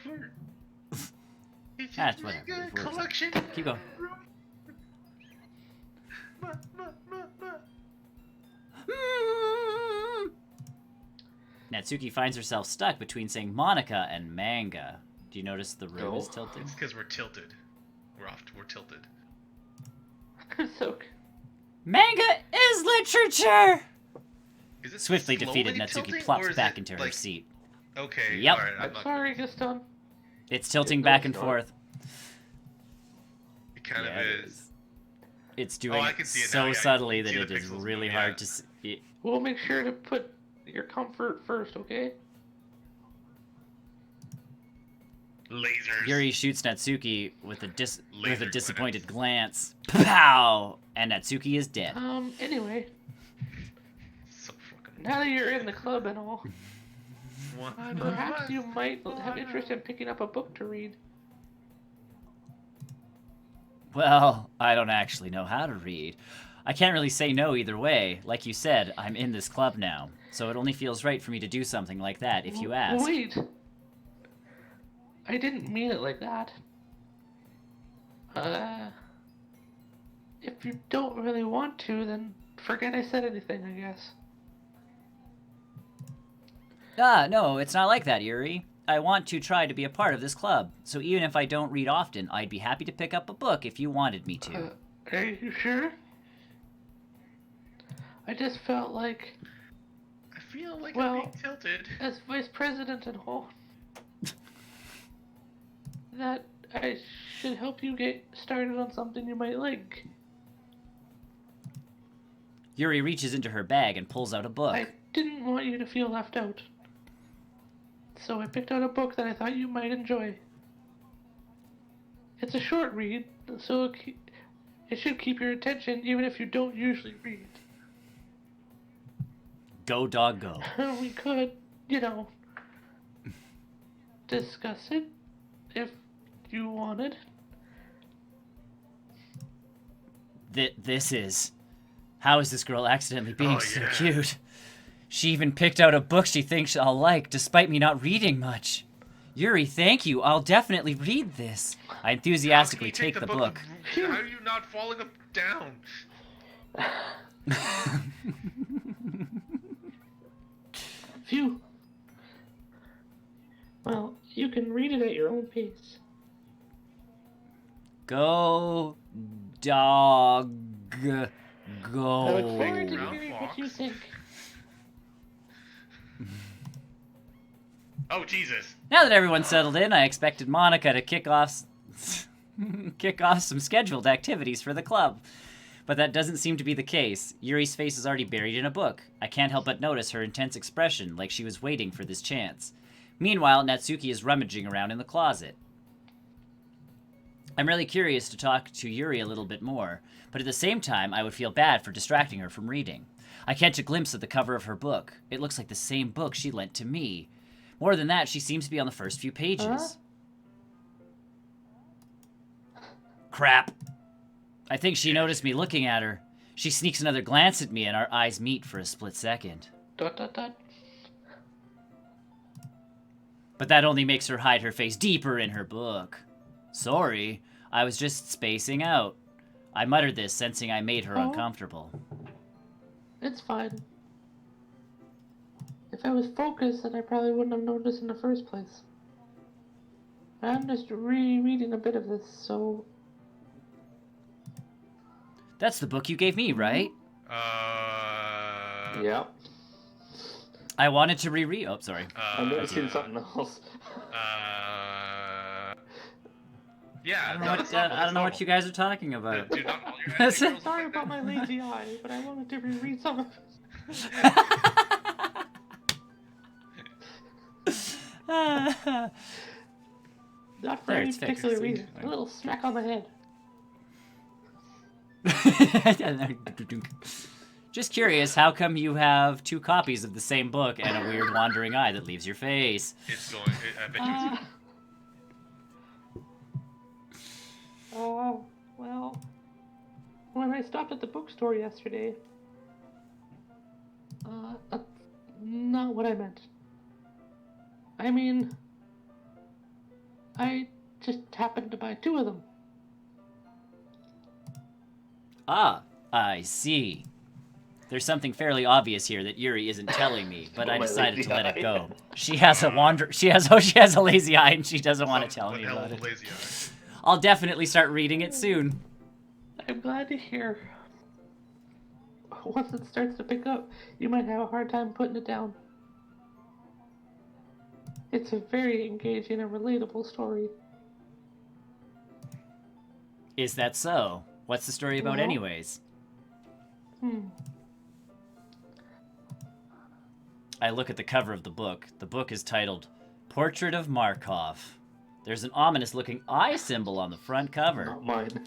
flirt. That's whatever. Manga It works. collection. Keep going. Ma, ma, ma, ma. Natsuki finds herself stuck between saying Monica and manga. Do you notice the room is tilted? It's because we're tilted. We're tilted. So Manga is literature! Is it Swiftly slowly defeated, Natsuki tilting, or plops is back it, into her like... seat. Okay. Yep. All right, I'm not sorry, Gaston. It's tilting No, back it's and not. forth. It kind Yeah, of it is. It's doing I it can see it so now, yeah, I subtly can that see it the is pixels really move, hard yeah. to see. We'll make sure to put your comfort first, okay? Lasers. Yuri shoots Natsuki with a Laser disappointed glance. Pow! And Natsuki is dead. Anyway, So fucking. now that you're in the club and all, What? perhaps you might have interest in picking up a book to read. Well, I don't actually know how to read. I can't really say no either way. Like you said, I'm in this club now, so it only feels right for me to do something like that if you ask. Wait. I didn't mean it like that. If you don't really want to, then forget I said anything, I guess. Ah, no, it's not like that, Yuri. I want to try to be a part of this club, so even if I don't read often, I'd be happy to pick up a book if you wanted me to. Are you sure? I just felt like, I feel like Well- I'm being tilted. as vice president and all, that I should help you get started on something you might like. Yuri reaches into her bag and pulls out a book. I didn't want you to feel left out. So I picked out a book that I thought you might enjoy. It's a short read, so it should keep your attention even if you don't usually read. Go, dog, go. We could, discuss it if you wanted. This is... How is this girl accidentally being Oh, so yeah. cute? She even picked out a book she thinks I'll like, despite me not reading much. Yuri, thank you. I'll definitely read this. I enthusiastically How can you take the book. How are you not falling down? Phew. Well, you can read it at your own pace. Go, dog, I go. look forward to Brown hearing what you fox. think. Oh Jesus! Now that everyone's settled in, I expected Monica to kick off some scheduled activities for the club. But that doesn't seem to be the case. Yuri's face is already buried in a book. I can't help but notice her intense expression, like she was waiting for this chance. Meanwhile, Natsuki is rummaging around in the closet. I'm really curious to talk to Yuri a little bit more, but at the same time, I would feel bad for distracting her from reading. I catch a glimpse of the cover of her book. It looks like the same book she lent to me. More than that, she seems to be on the first few pages. Huh? Crap. I think she noticed me looking at her. She sneaks another glance at me and our eyes meet for a split second. Dot dot dot. But that only makes her hide her face deeper in her book. Sorry, I was just spacing out. I muttered this, sensing I made her uncomfortable. It's fine. If I was focused, then I probably wouldn't have noticed in the first place. I'm just rereading a bit of this, so... That's the book you gave me, right? Yep. I wanted to reread. Oh, sorry. I've never seen something else. Yeah, I don't know what you guys are talking about. Do not hold your head. That's- Sorry about my lazy eye, but I wanted to reread some of it. Not for There, any it's fixed. particular reason. A little smack on the head. Just curious, how come you have 2 copies of the same book and a weird wandering eye that leaves your face? It's going. I bet you. Well, when I stopped at the bookstore yesterday, that's not what I meant. I mean, I just happened to buy 2 of them. Ah, I see. There's something fairly obvious here that Yuri isn't telling me, but I My decided lazy to let it eye. go. She has a lazy eye and she doesn't want to tell One me hell about of a it. lazy eye. I'll definitely start reading it soon. I'm glad to hear. Once it starts to pick up, you might have a hard time putting it down. It's a very engaging and relatable story. Is that so? What's the story about Well- anyways? I look at the cover of the book. The book is titled Portrait of Markov. There's an ominous-looking eye symbol on the front cover. Not mine.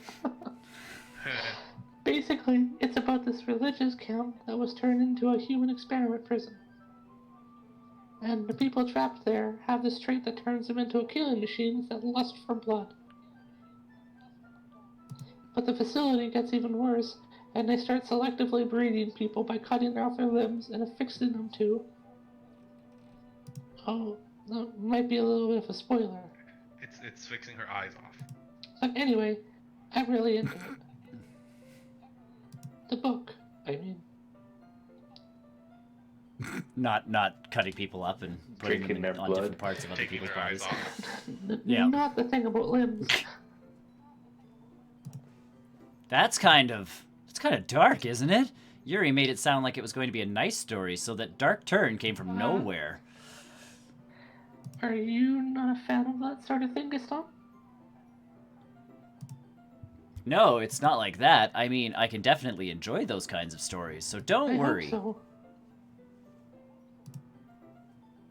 Basically, it's about this religious camp that was turned into a human experiment prison. And the people trapped there have this trait that turns them into killing machines that lust for blood. But the facility gets even worse, and they start selectively breeding people by cutting off their limbs and affixing them to... Oh, that might be a little bit of a spoiler. It's fixing her eyes off. But anyway, I'm really into it. The book, I mean. Not cutting people up and putting Drinking them their on blood. different parts of other Taking people's their eyes bodies. off. Yeah. Not the thing about limbs. That's kind of dark, isn't it? Yuri made it sound like it was going to be a nice story, so that dark turn came from nowhere. Are you not a fan of that sort of thing, Gaston? No, it's not like that. I mean, I can definitely enjoy those kinds of stories, so don't I worry. hope so.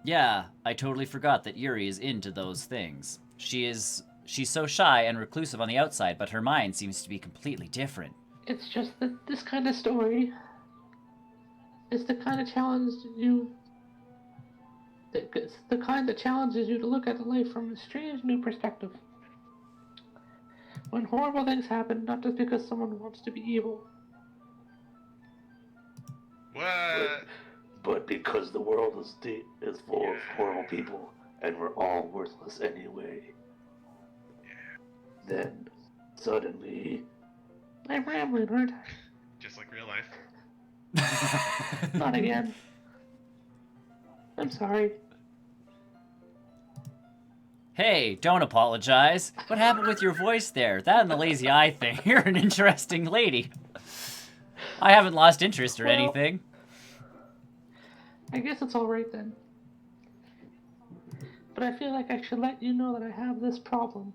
Yeah, I totally forgot that Yuri is into those things. She's so shy and reclusive on the outside, but her mind seems to be completely different. It's just that this kind of story is the kind of challenge the kind that challenges you to look at life from a strange new perspective. When horrible things happen, not just because someone wants to be evil, What? But because the world is full of horrible people, and we're all worthless anyway. Then, suddenly... I'm rambling, aren't I? Just like real life. Not again. I'm sorry. Hey, don't apologize. What happened with your voice there? That and the lazy eye thing. You're an interesting lady. I haven't lost interest or Well- anything. I guess it's alright then. But I feel like I should let you know that I have this problem.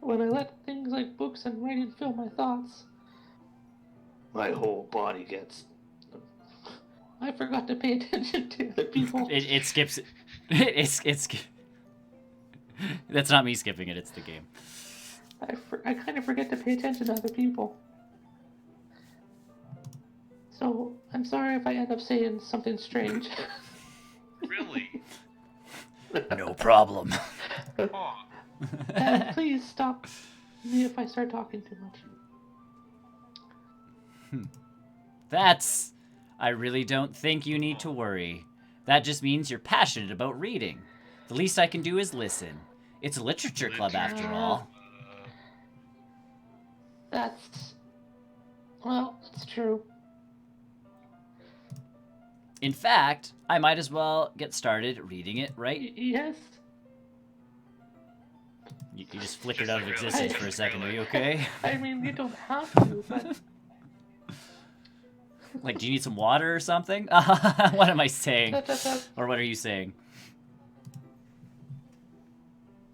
When I let things like books and writing fill my thoughts, My whole body gets... I forgot to pay attention to other people. It skips it. It's That's not me skipping it, it's the game. I kind of forget to pay attention to other people. So, I'm sorry if I end up saying something strange. Really? No problem. Oh, And please stop me if I start talking too much. I really don't think you need to worry. That just means you're passionate about reading. The least I can do is listen. It's a literature club after all. Well, it's true. In fact, I might as well get started reading it, right? Yes. You just flickered out of existence for a second. Are you okay? I mean, you don't have to, but... Like, do you need some water or something? What am I saying? Uh, Or what are you saying?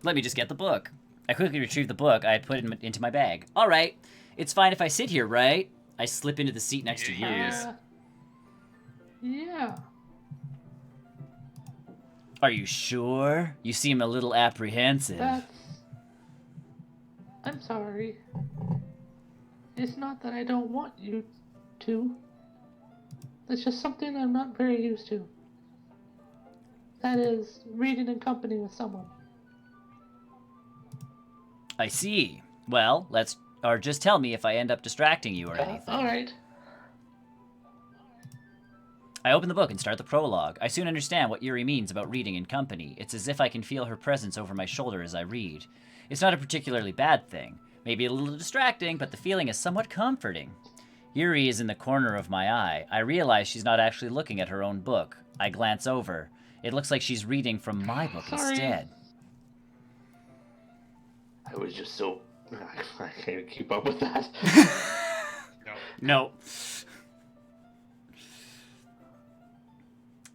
Let me just get the book. I quickly retrieved the book I had put into my bag. All right. It's fine if I sit here, right? I slip into the seat next to Yuri's. Yeah. Are you sure? You seem a little apprehensive. I'm sorry. It's not that I don't want you to. It's just something I'm not very used to. That is, reading in company with someone. I see. Well, just tell me if I end up distracting you or anything. Alright. I open the book and start the prologue. I soon understand what Yuri means about reading in company. It's as if I can feel her presence over my shoulder as I read. It's not a particularly bad thing. Maybe a little distracting, but the feeling is somewhat comforting. Yuri is in the corner of my eye. I realize she's not actually looking at her own book. I glance over. It looks like she's reading from my book instead. I was just so... I can't keep up with that. No.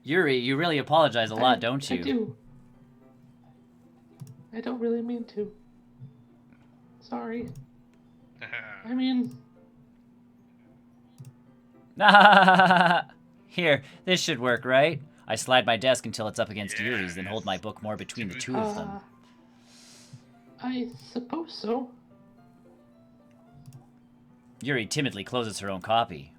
Yuri, you really apologize a lot, don't you? I do. I don't really mean to. Sorry. I mean... Here, this should work, right? I slide my desk until it's up against Yuri's, then hold my book more between the two of them. I suppose so. Yuri timidly closes her own copy.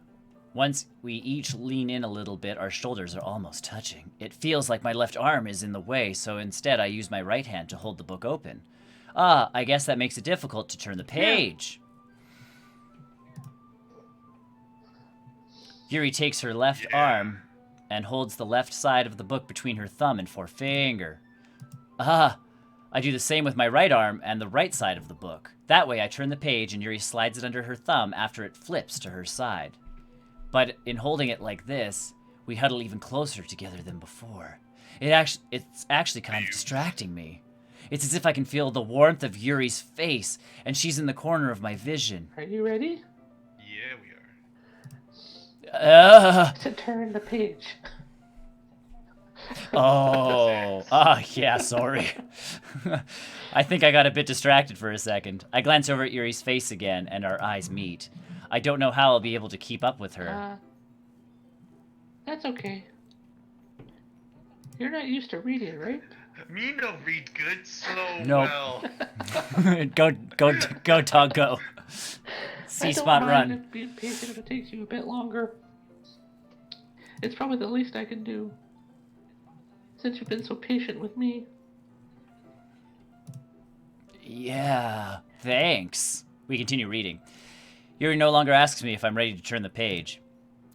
Once we each lean in a little bit, our shoulders are almost touching. It feels like my left arm is in the way, so instead I use my right hand to hold the book open. I guess that makes it difficult to turn the page. Yuri takes her left arm and holds the left side of the book between her thumb and forefinger. I do the same with my right arm and the right side of the book. That way I turn the page and Yuri slides it under her thumb after it flips to her side. But in holding it like this, we huddle even closer together than before. It's actually kind of distracting me. It's as if I can feel the warmth of Yuri's face, and she's in the corner of my vision. Are you ready? Yeah, we are. To turn the page. Yeah, sorry. I think I got a bit distracted for a second. I glance over at Yuri's face again, and our eyes meet. I don't know how I'll be able to keep up with her. That's okay. You're not used to reading, right? Me no read good, so Nope. well. Go, Tug, go. C-spot I don't run. mind if being patient if it takes you a bit longer. It's probably the least I can do. Since you've been so patient with me. Yeah, thanks. We continue reading. Yuri no longer asks me if I'm ready to turn the page.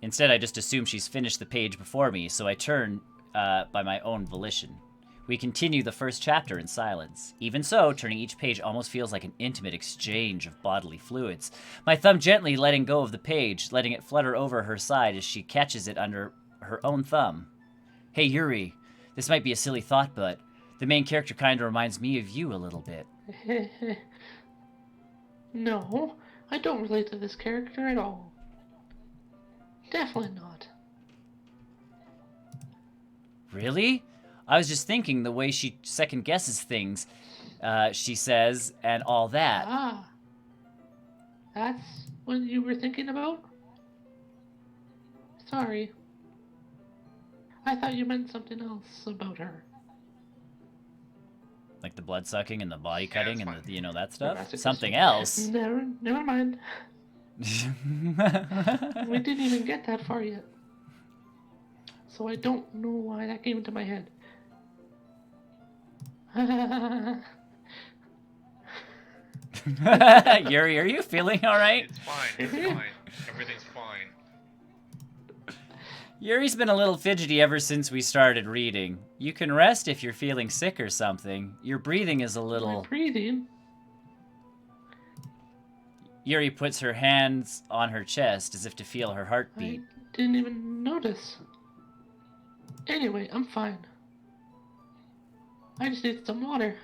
Instead, I just assume she's finished the page before me, so I turn by my own volition. We continue the first chapter in silence. Even so, turning each page almost feels like an intimate exchange of bodily fluids. My thumb gently letting go of the page, letting it flutter over her side as she catches it under her own thumb. Hey, Yuri, this might be a silly thought, but the main character kind of reminds me of you a little bit. No, I don't relate to this character at all. Definitely not. Really? I was just thinking the way she second guesses things, she says, and all that. That's what you were thinking about? Sorry. I thought you meant something else about her. Like the blood sucking and the body cutting and the, that stuff? Romantic Something mystery. else. Never mind. We didn't even get that far yet. So I don't know why that came into my head. Yuri, are you feeling alright? It's fine. It's fine. Everything's fine. Yuri's been a little fidgety ever since we started reading. You can rest if you're feeling sick or something. Your breathing is a little... My breathing? Yuri puts her hands on her chest as if to feel her heartbeat. I didn't even notice. Anyway, I'm fine. I just need some water.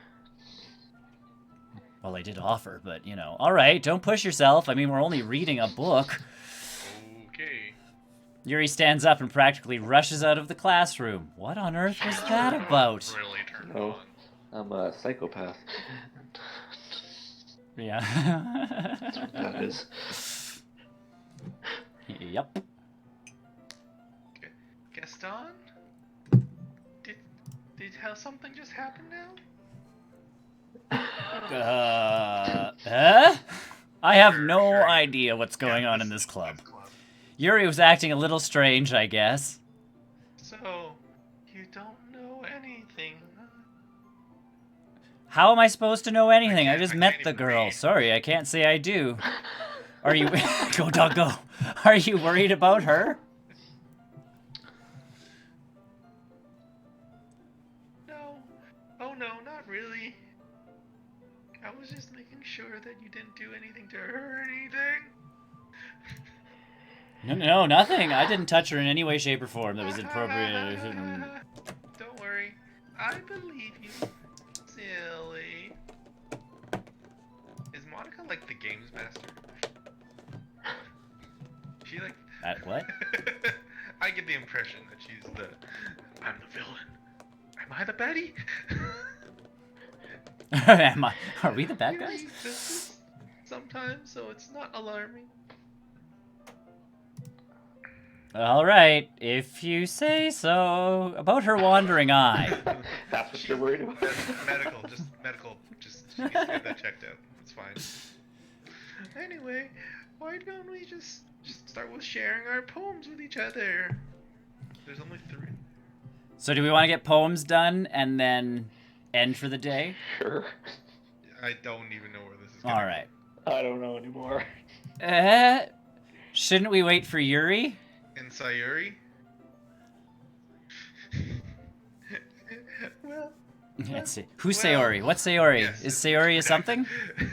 Well, I did offer, but, you know. Alright, don't push yourself. I mean, we're only reading a book. Okay. Yuri stands up and practically rushes out of the classroom. What on earth was that about? Really turned No. on. I'm a psychopath. Yeah. That is. Yep. Gaston? Did something just happen now? I have no idea what's going on in this club. Yuri was acting a little strange, I guess. So, you don't know anything, huh? How am I supposed to know anything? I just I met can't the even girl. read. Sorry, I can't say I do. Are you... Go, dog, go. Are you worried about her? No. Oh no, not really. I was just making sure that you didn't do anything to her or anything. No, nothing. I didn't touch her in any way, shape, or form that was inappropriate. Don't worry. I believe you. Silly. Is Monica like the games master? She like... What? I get the impression that she's the... I'm the villain. Am I the baddie? Are we the bad guys? Yuri does this sometimes, so it's not alarming. Alright, if you say so. About her wandering eye. That's what you're worried about? Medical, just she needs to get that checked out. It's fine. Anyway, why don't we just start with sharing our poems with each other? There's only 3. So do we want to get poems done and then end for the day? Sure. I don't even know where this is going. Alright. I don't know anymore. Shouldn't we wait for Yuri? And Sayuri? Well, Let's see. Who's Well, Sayori? What's Sayori? yes, Is it's Sayori a exactly- something?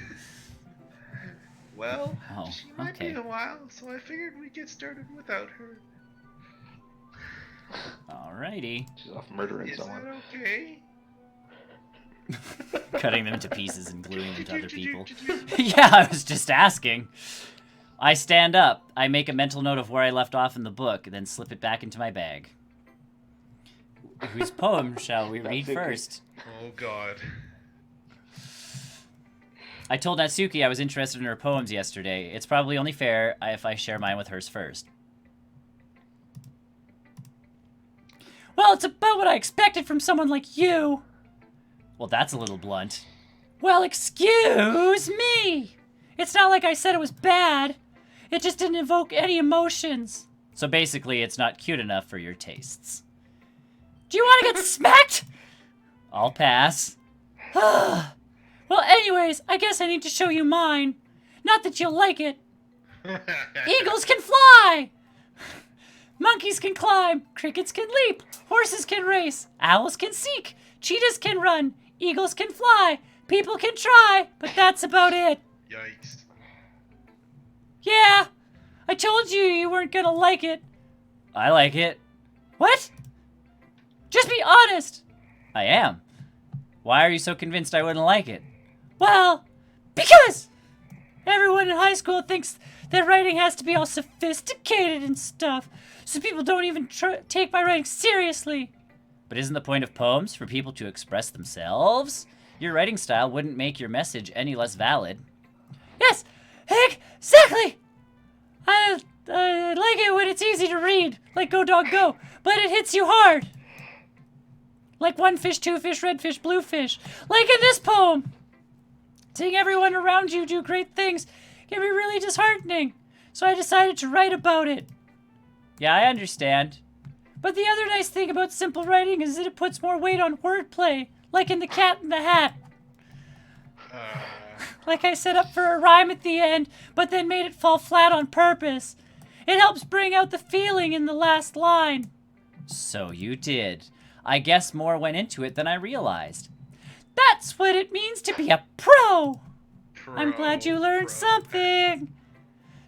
Well, Oh, she might okay. be a while, so I figured we'd get started without her. Alrighty. She's off murdering Is someone. that okay? Cutting them to pieces and gluing them to other people. Yeah, I was just asking. I stand up. I make a mental note of where I left off in the book, then slip it back into my bag. Whose poem shall we read Natsuki. first? Oh god. I told Natsuki I was interested in her poems yesterday. It's probably only fair if I share mine with hers first. Well, it's about what I expected from someone like you. Well, that's a little blunt. Well, excuse me. It's not like I said it was bad. It just didn't evoke any emotions. So basically, it's not cute enough for your tastes. Do you want to get smacked? I'll pass. Well, anyways, I guess I need to show you mine. Not that you'll like it. Eagles can fly! Monkeys can climb, crickets can leap, horses can race, owls can seek, cheetahs can run, eagles can fly, people can try, but that's about it. Yikes. Yeah, I told you you weren't gonna like it. I like it. What? Just be honest. I am. Why are you so convinced I wouldn't like it? Well, because everyone in high school thinks that writing has to be all sophisticated and stuff, so people don't even take my writing seriously. But isn't the point of poems for people to express themselves? Your writing style wouldn't make your message any less valid. Yes, exactly! I like it when it's easy to read, like Go Dog Go, but it hits you hard. Like one fish, two fish, red fish, blue fish. Like in this poem. Seeing everyone around you do great things can be really disheartening, so I decided to write about it. Yeah, I understand. But the other nice thing about simple writing is that it puts more weight on wordplay, like in The Cat in the Hat. Like I set up for a rhyme at the end, but then made it fall flat on purpose. It helps bring out the feeling in the last line. So you did. I guess more went into it than I realized. That's what it means to be a pro! I'm glad you learned something!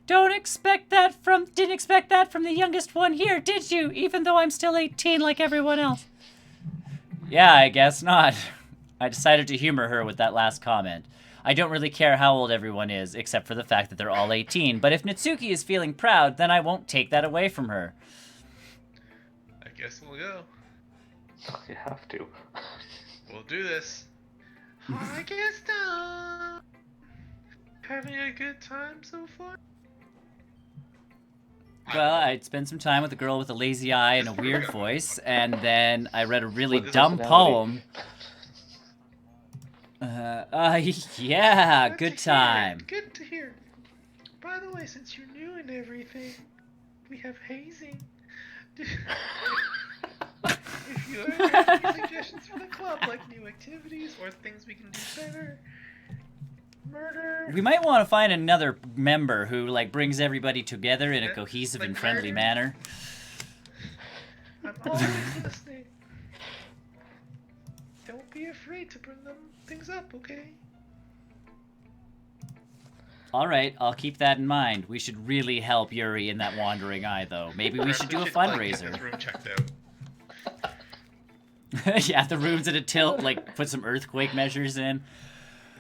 Didn't expect that from the youngest one here, did you? Even though I'm still 18 like everyone else. Yeah, I guess not. I decided to humor her with that last comment. I don't really care how old everyone is, except for the fact that they're all 18, but if Natsuki is feeling proud, then I won't take that away from her. I guess we'll go. You have to. We'll do this. I guess not. Having a good time so far? Well, I'd spent some time with a girl with a lazy eye and a weird voice, and then I read a really dumb poem. Yeah, good time. Good to hear. By the way, since you're new and everything, we have hazing. If you ever have any suggestions for the club, like new activities or things we can do better, murder. We might want to find another member who, like, brings everybody together in a cohesive and friendly manner. I'm always listening. Don't be afraid to bring them things up, okay? Alright, I'll keep that in mind. We should really help Yuri in that wandering eye, though. Maybe we should do a fundraiser. Like, room checked out. Yeah, the room's at a tilt, like, put some earthquake measures in.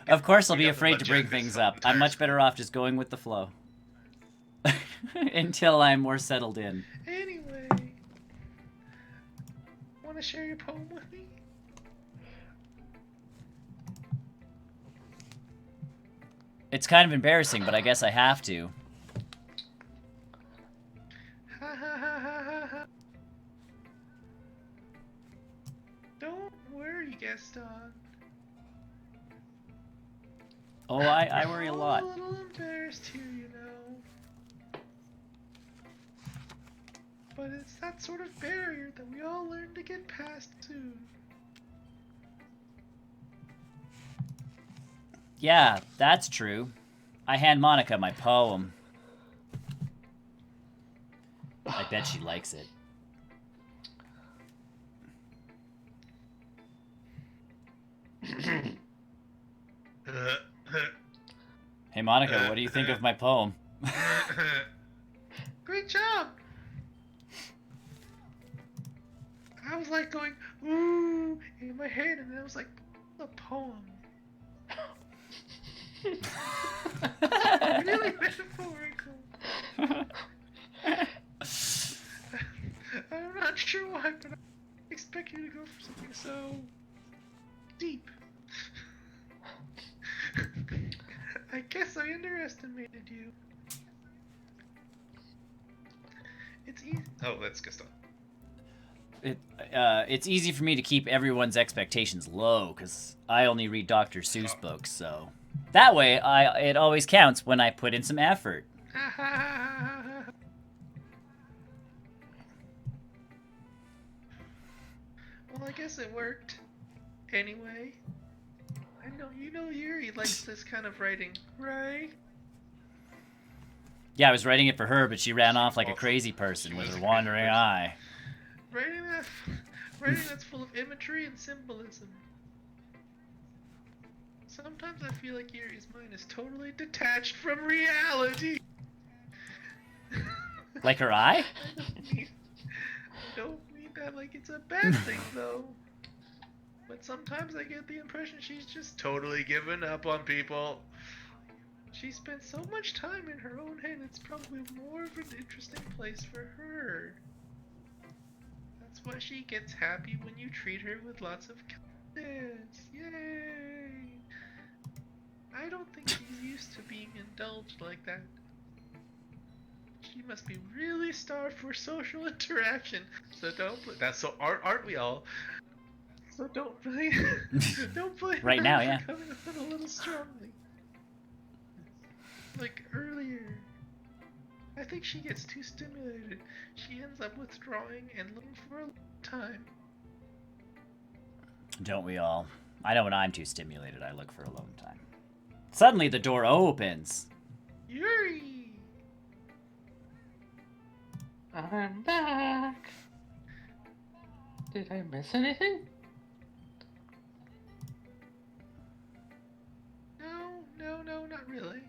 Of course I'll be afraid to bring things up. I'm much better off just going with the flow. Until I'm more settled in. Anyway, want to share your poem with me? It's kind of embarrassing, but I guess I have to. Ha ha ha ha ha ha. Don't worry, Gaston. Oh, I worry a lot. I'm a little embarrassed here, you know. But it's that sort of barrier that we all learn to get past soon. Yeah, that's true. I hand Monica my poem. I bet she likes it. Hey Monica, what do you think of my poem? Great job! I was like going, ooh, in my head, and then I was like, a poem. Really metaphorical. I'm not sure why, but I expect you to go for something so deep. I guess I underestimated you. It's easy. Oh, that's Gaston. It's easy for me to keep everyone's expectations low, because I only read Dr. Seuss books, so... That way, it always counts when I put in some effort. Well, I guess it worked. Anyway. I know, you know Yuri likes this kind of writing, right? Yeah, I was writing it for her, but she ran off like a crazy person with her wandering eye. Writing that's full of imagery and symbolism. Sometimes I feel like Yuri's mind is totally detached from reality. Like her eye? I don't mean that like it's a bad thing, though. But sometimes I get the impression she's just totally given up on people. She spent so much time in her own head, it's probably more of an interesting place for her. That's why she gets happy when you treat her with lots of kindness. Yay! I don't think she's used to being indulged like that. She must be really starved for social interaction. So don't. That's so. Aren't we all? So don't blame. Don't blame Right her now, for yeah. coming on a little strongly. Like earlier. I think she gets too stimulated. She ends up withdrawing and looking for a time. Don't we all? I know when I'm too stimulated, I look for alone time. Suddenly the door opens. Yuri! I'm back. Did I miss anything? No, not really.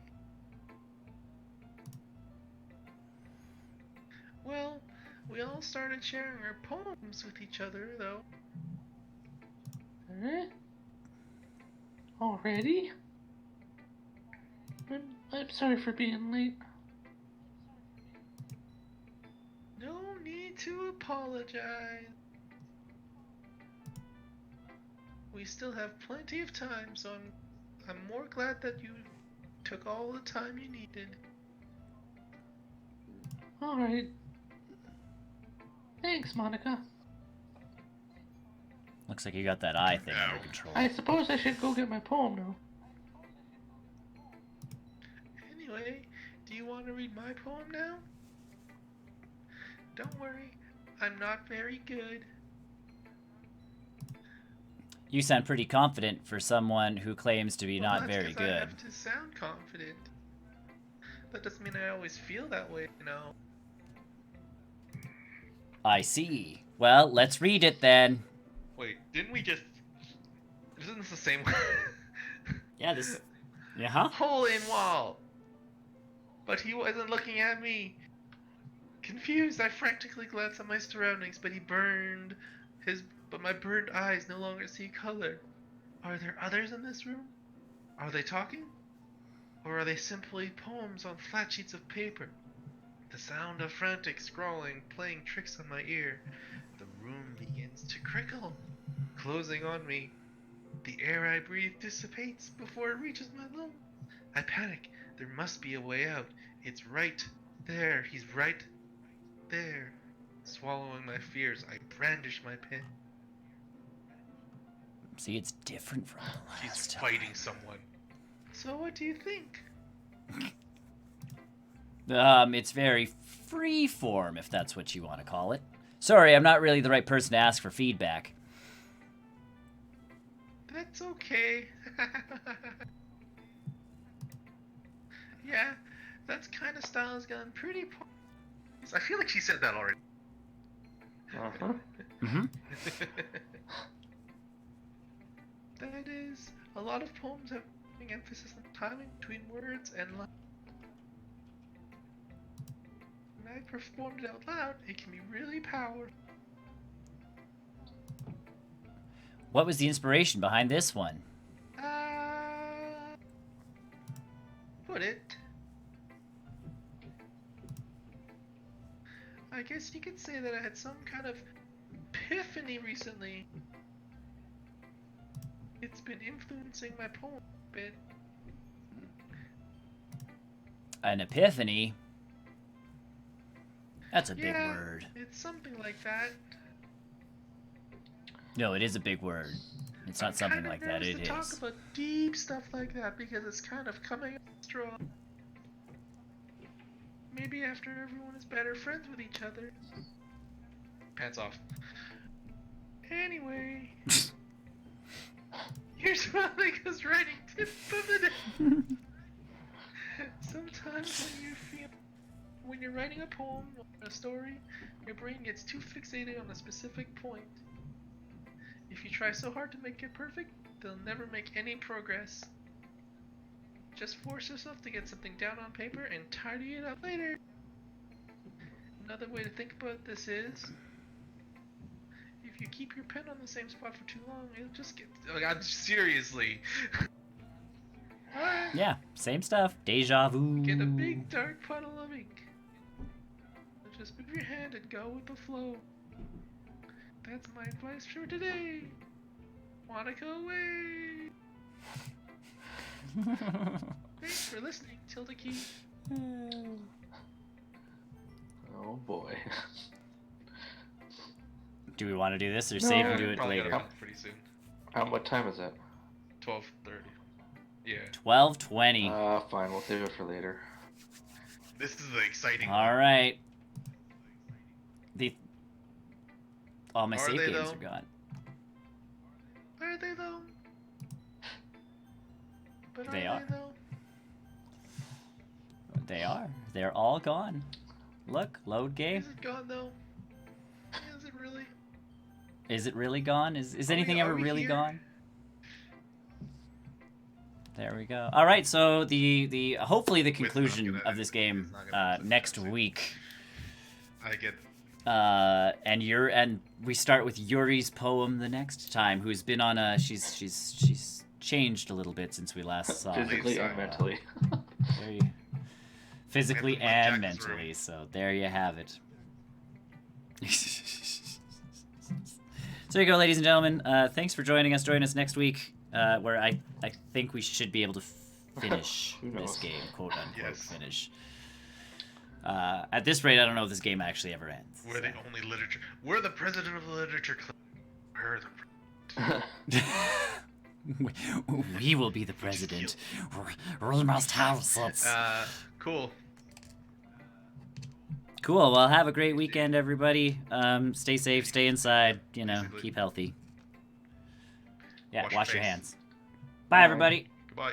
Well, we all started sharing our poems with each other, though. Already? I'm sorry for being late. No need to apologize. We still have plenty of time, so I'm more glad that you took all the time you needed. Alright. Thanks, Monica. Looks like you got that eye thing under control. I suppose I should go get my poem now. Anyway, do you want to read my poem now? Don't worry, I'm not very good. You sound pretty confident for someone who claims to be Well, not that's very 'cause I good. have to sound confident. That doesn't mean I always feel that way, you know. I see. Well, let's read it then. Wait, didn't we just... Isn't this the same one? Yeah, this... Yeah, huh? Hole in wall! But he wasn't looking at me. Confused, I frantically glanced at my surroundings, but my burned eyes no longer see color. Are there others in this room? Are they talking? Or are they simply poems on flat sheets of paper? The sound of frantic scrawling playing tricks on my ear. The room begins to crickle, closing on me. The air I breathe dissipates before it reaches my lungs. I panic. There must be a way out. It's right there. He's right there. Swallowing my fears, I brandish my pen. See, it's different from the last He's time. fighting someone. So what do you think? It's very free form, if that's what you want to call it. Sorry, I'm not really the right person to ask for feedback. That's okay. Yeah, that kind of style has gone pretty I feel like she said that already. Uh-huh. Mm-hmm. That is, a lot of poems have emphasis on timing between words and lines. When I performed it out loud, it can be really powerful. What was the inspiration behind this one? Put it. I guess you could say that I had some kind of epiphany recently. It's been influencing my poem a bit. An epiphany? That's a big Yeah, word. it's something like that. No, it is a big word. It's not something like that, it I'm kind of nervous to is. talk about deep stuff like that because it's kind of coming up strong. Maybe after everyone is better friends with each other. Pants off. Anyway. Here's Monica's writing tip of the day. Sometimes when you're writing a poem or a story, your brain gets too fixated on a specific point. If you try so hard to make it perfect, they'll never make any progress. Just force yourself to get something down on paper and tidy it up later. Another way to think about this is, if you keep your pen on the same spot for too long, it'll just get... Oh God, seriously. Alright. Yeah, same stuff. Deja vu. Get a big dark puddle of ink. Just move your hand and go with the flow. That's my advice for today. Monica away. Thanks for listening, Tilda Key. Oh boy. Do we want to do this or save and do it Probably later? gotta pretty soon. What time is it? 12:30. Yeah. 12:20. Fine, we'll save it for later. This is the exciting All one. right. All my Are save they, games though? are gone. Are they though? But They are are. they though? They are. They're all gone. Look, load game. Is it gone though? Is it really? Is it really gone? Is anything are ever we really here? gone? There we go. All right, so the hopefully the conclusion gonna- of this game it's not gonna next succeed. week. I get. And we start with Yuri's poem the next time, who's been on a she's changed a little bit since we last saw her. Physically and mentally. There you, physically We have to and put Jack's mentally. So there you have it. So there you go, ladies and gentlemen. Thanks for joining us. Join us next week, where I think we should be able to finish Who this knows? game, quote unquote, Yes. finish. At this rate, I don't know if this game actually ever ends. We're the only literature. We're the president of the literature club. We're the. We will be the president. We must have it. Cool. Cool. Well, have a great weekend, everybody. Stay safe, stay inside. Basically. Keep healthy. Yeah, Wash wash your your face. hands. Bye, everybody. Goodbye.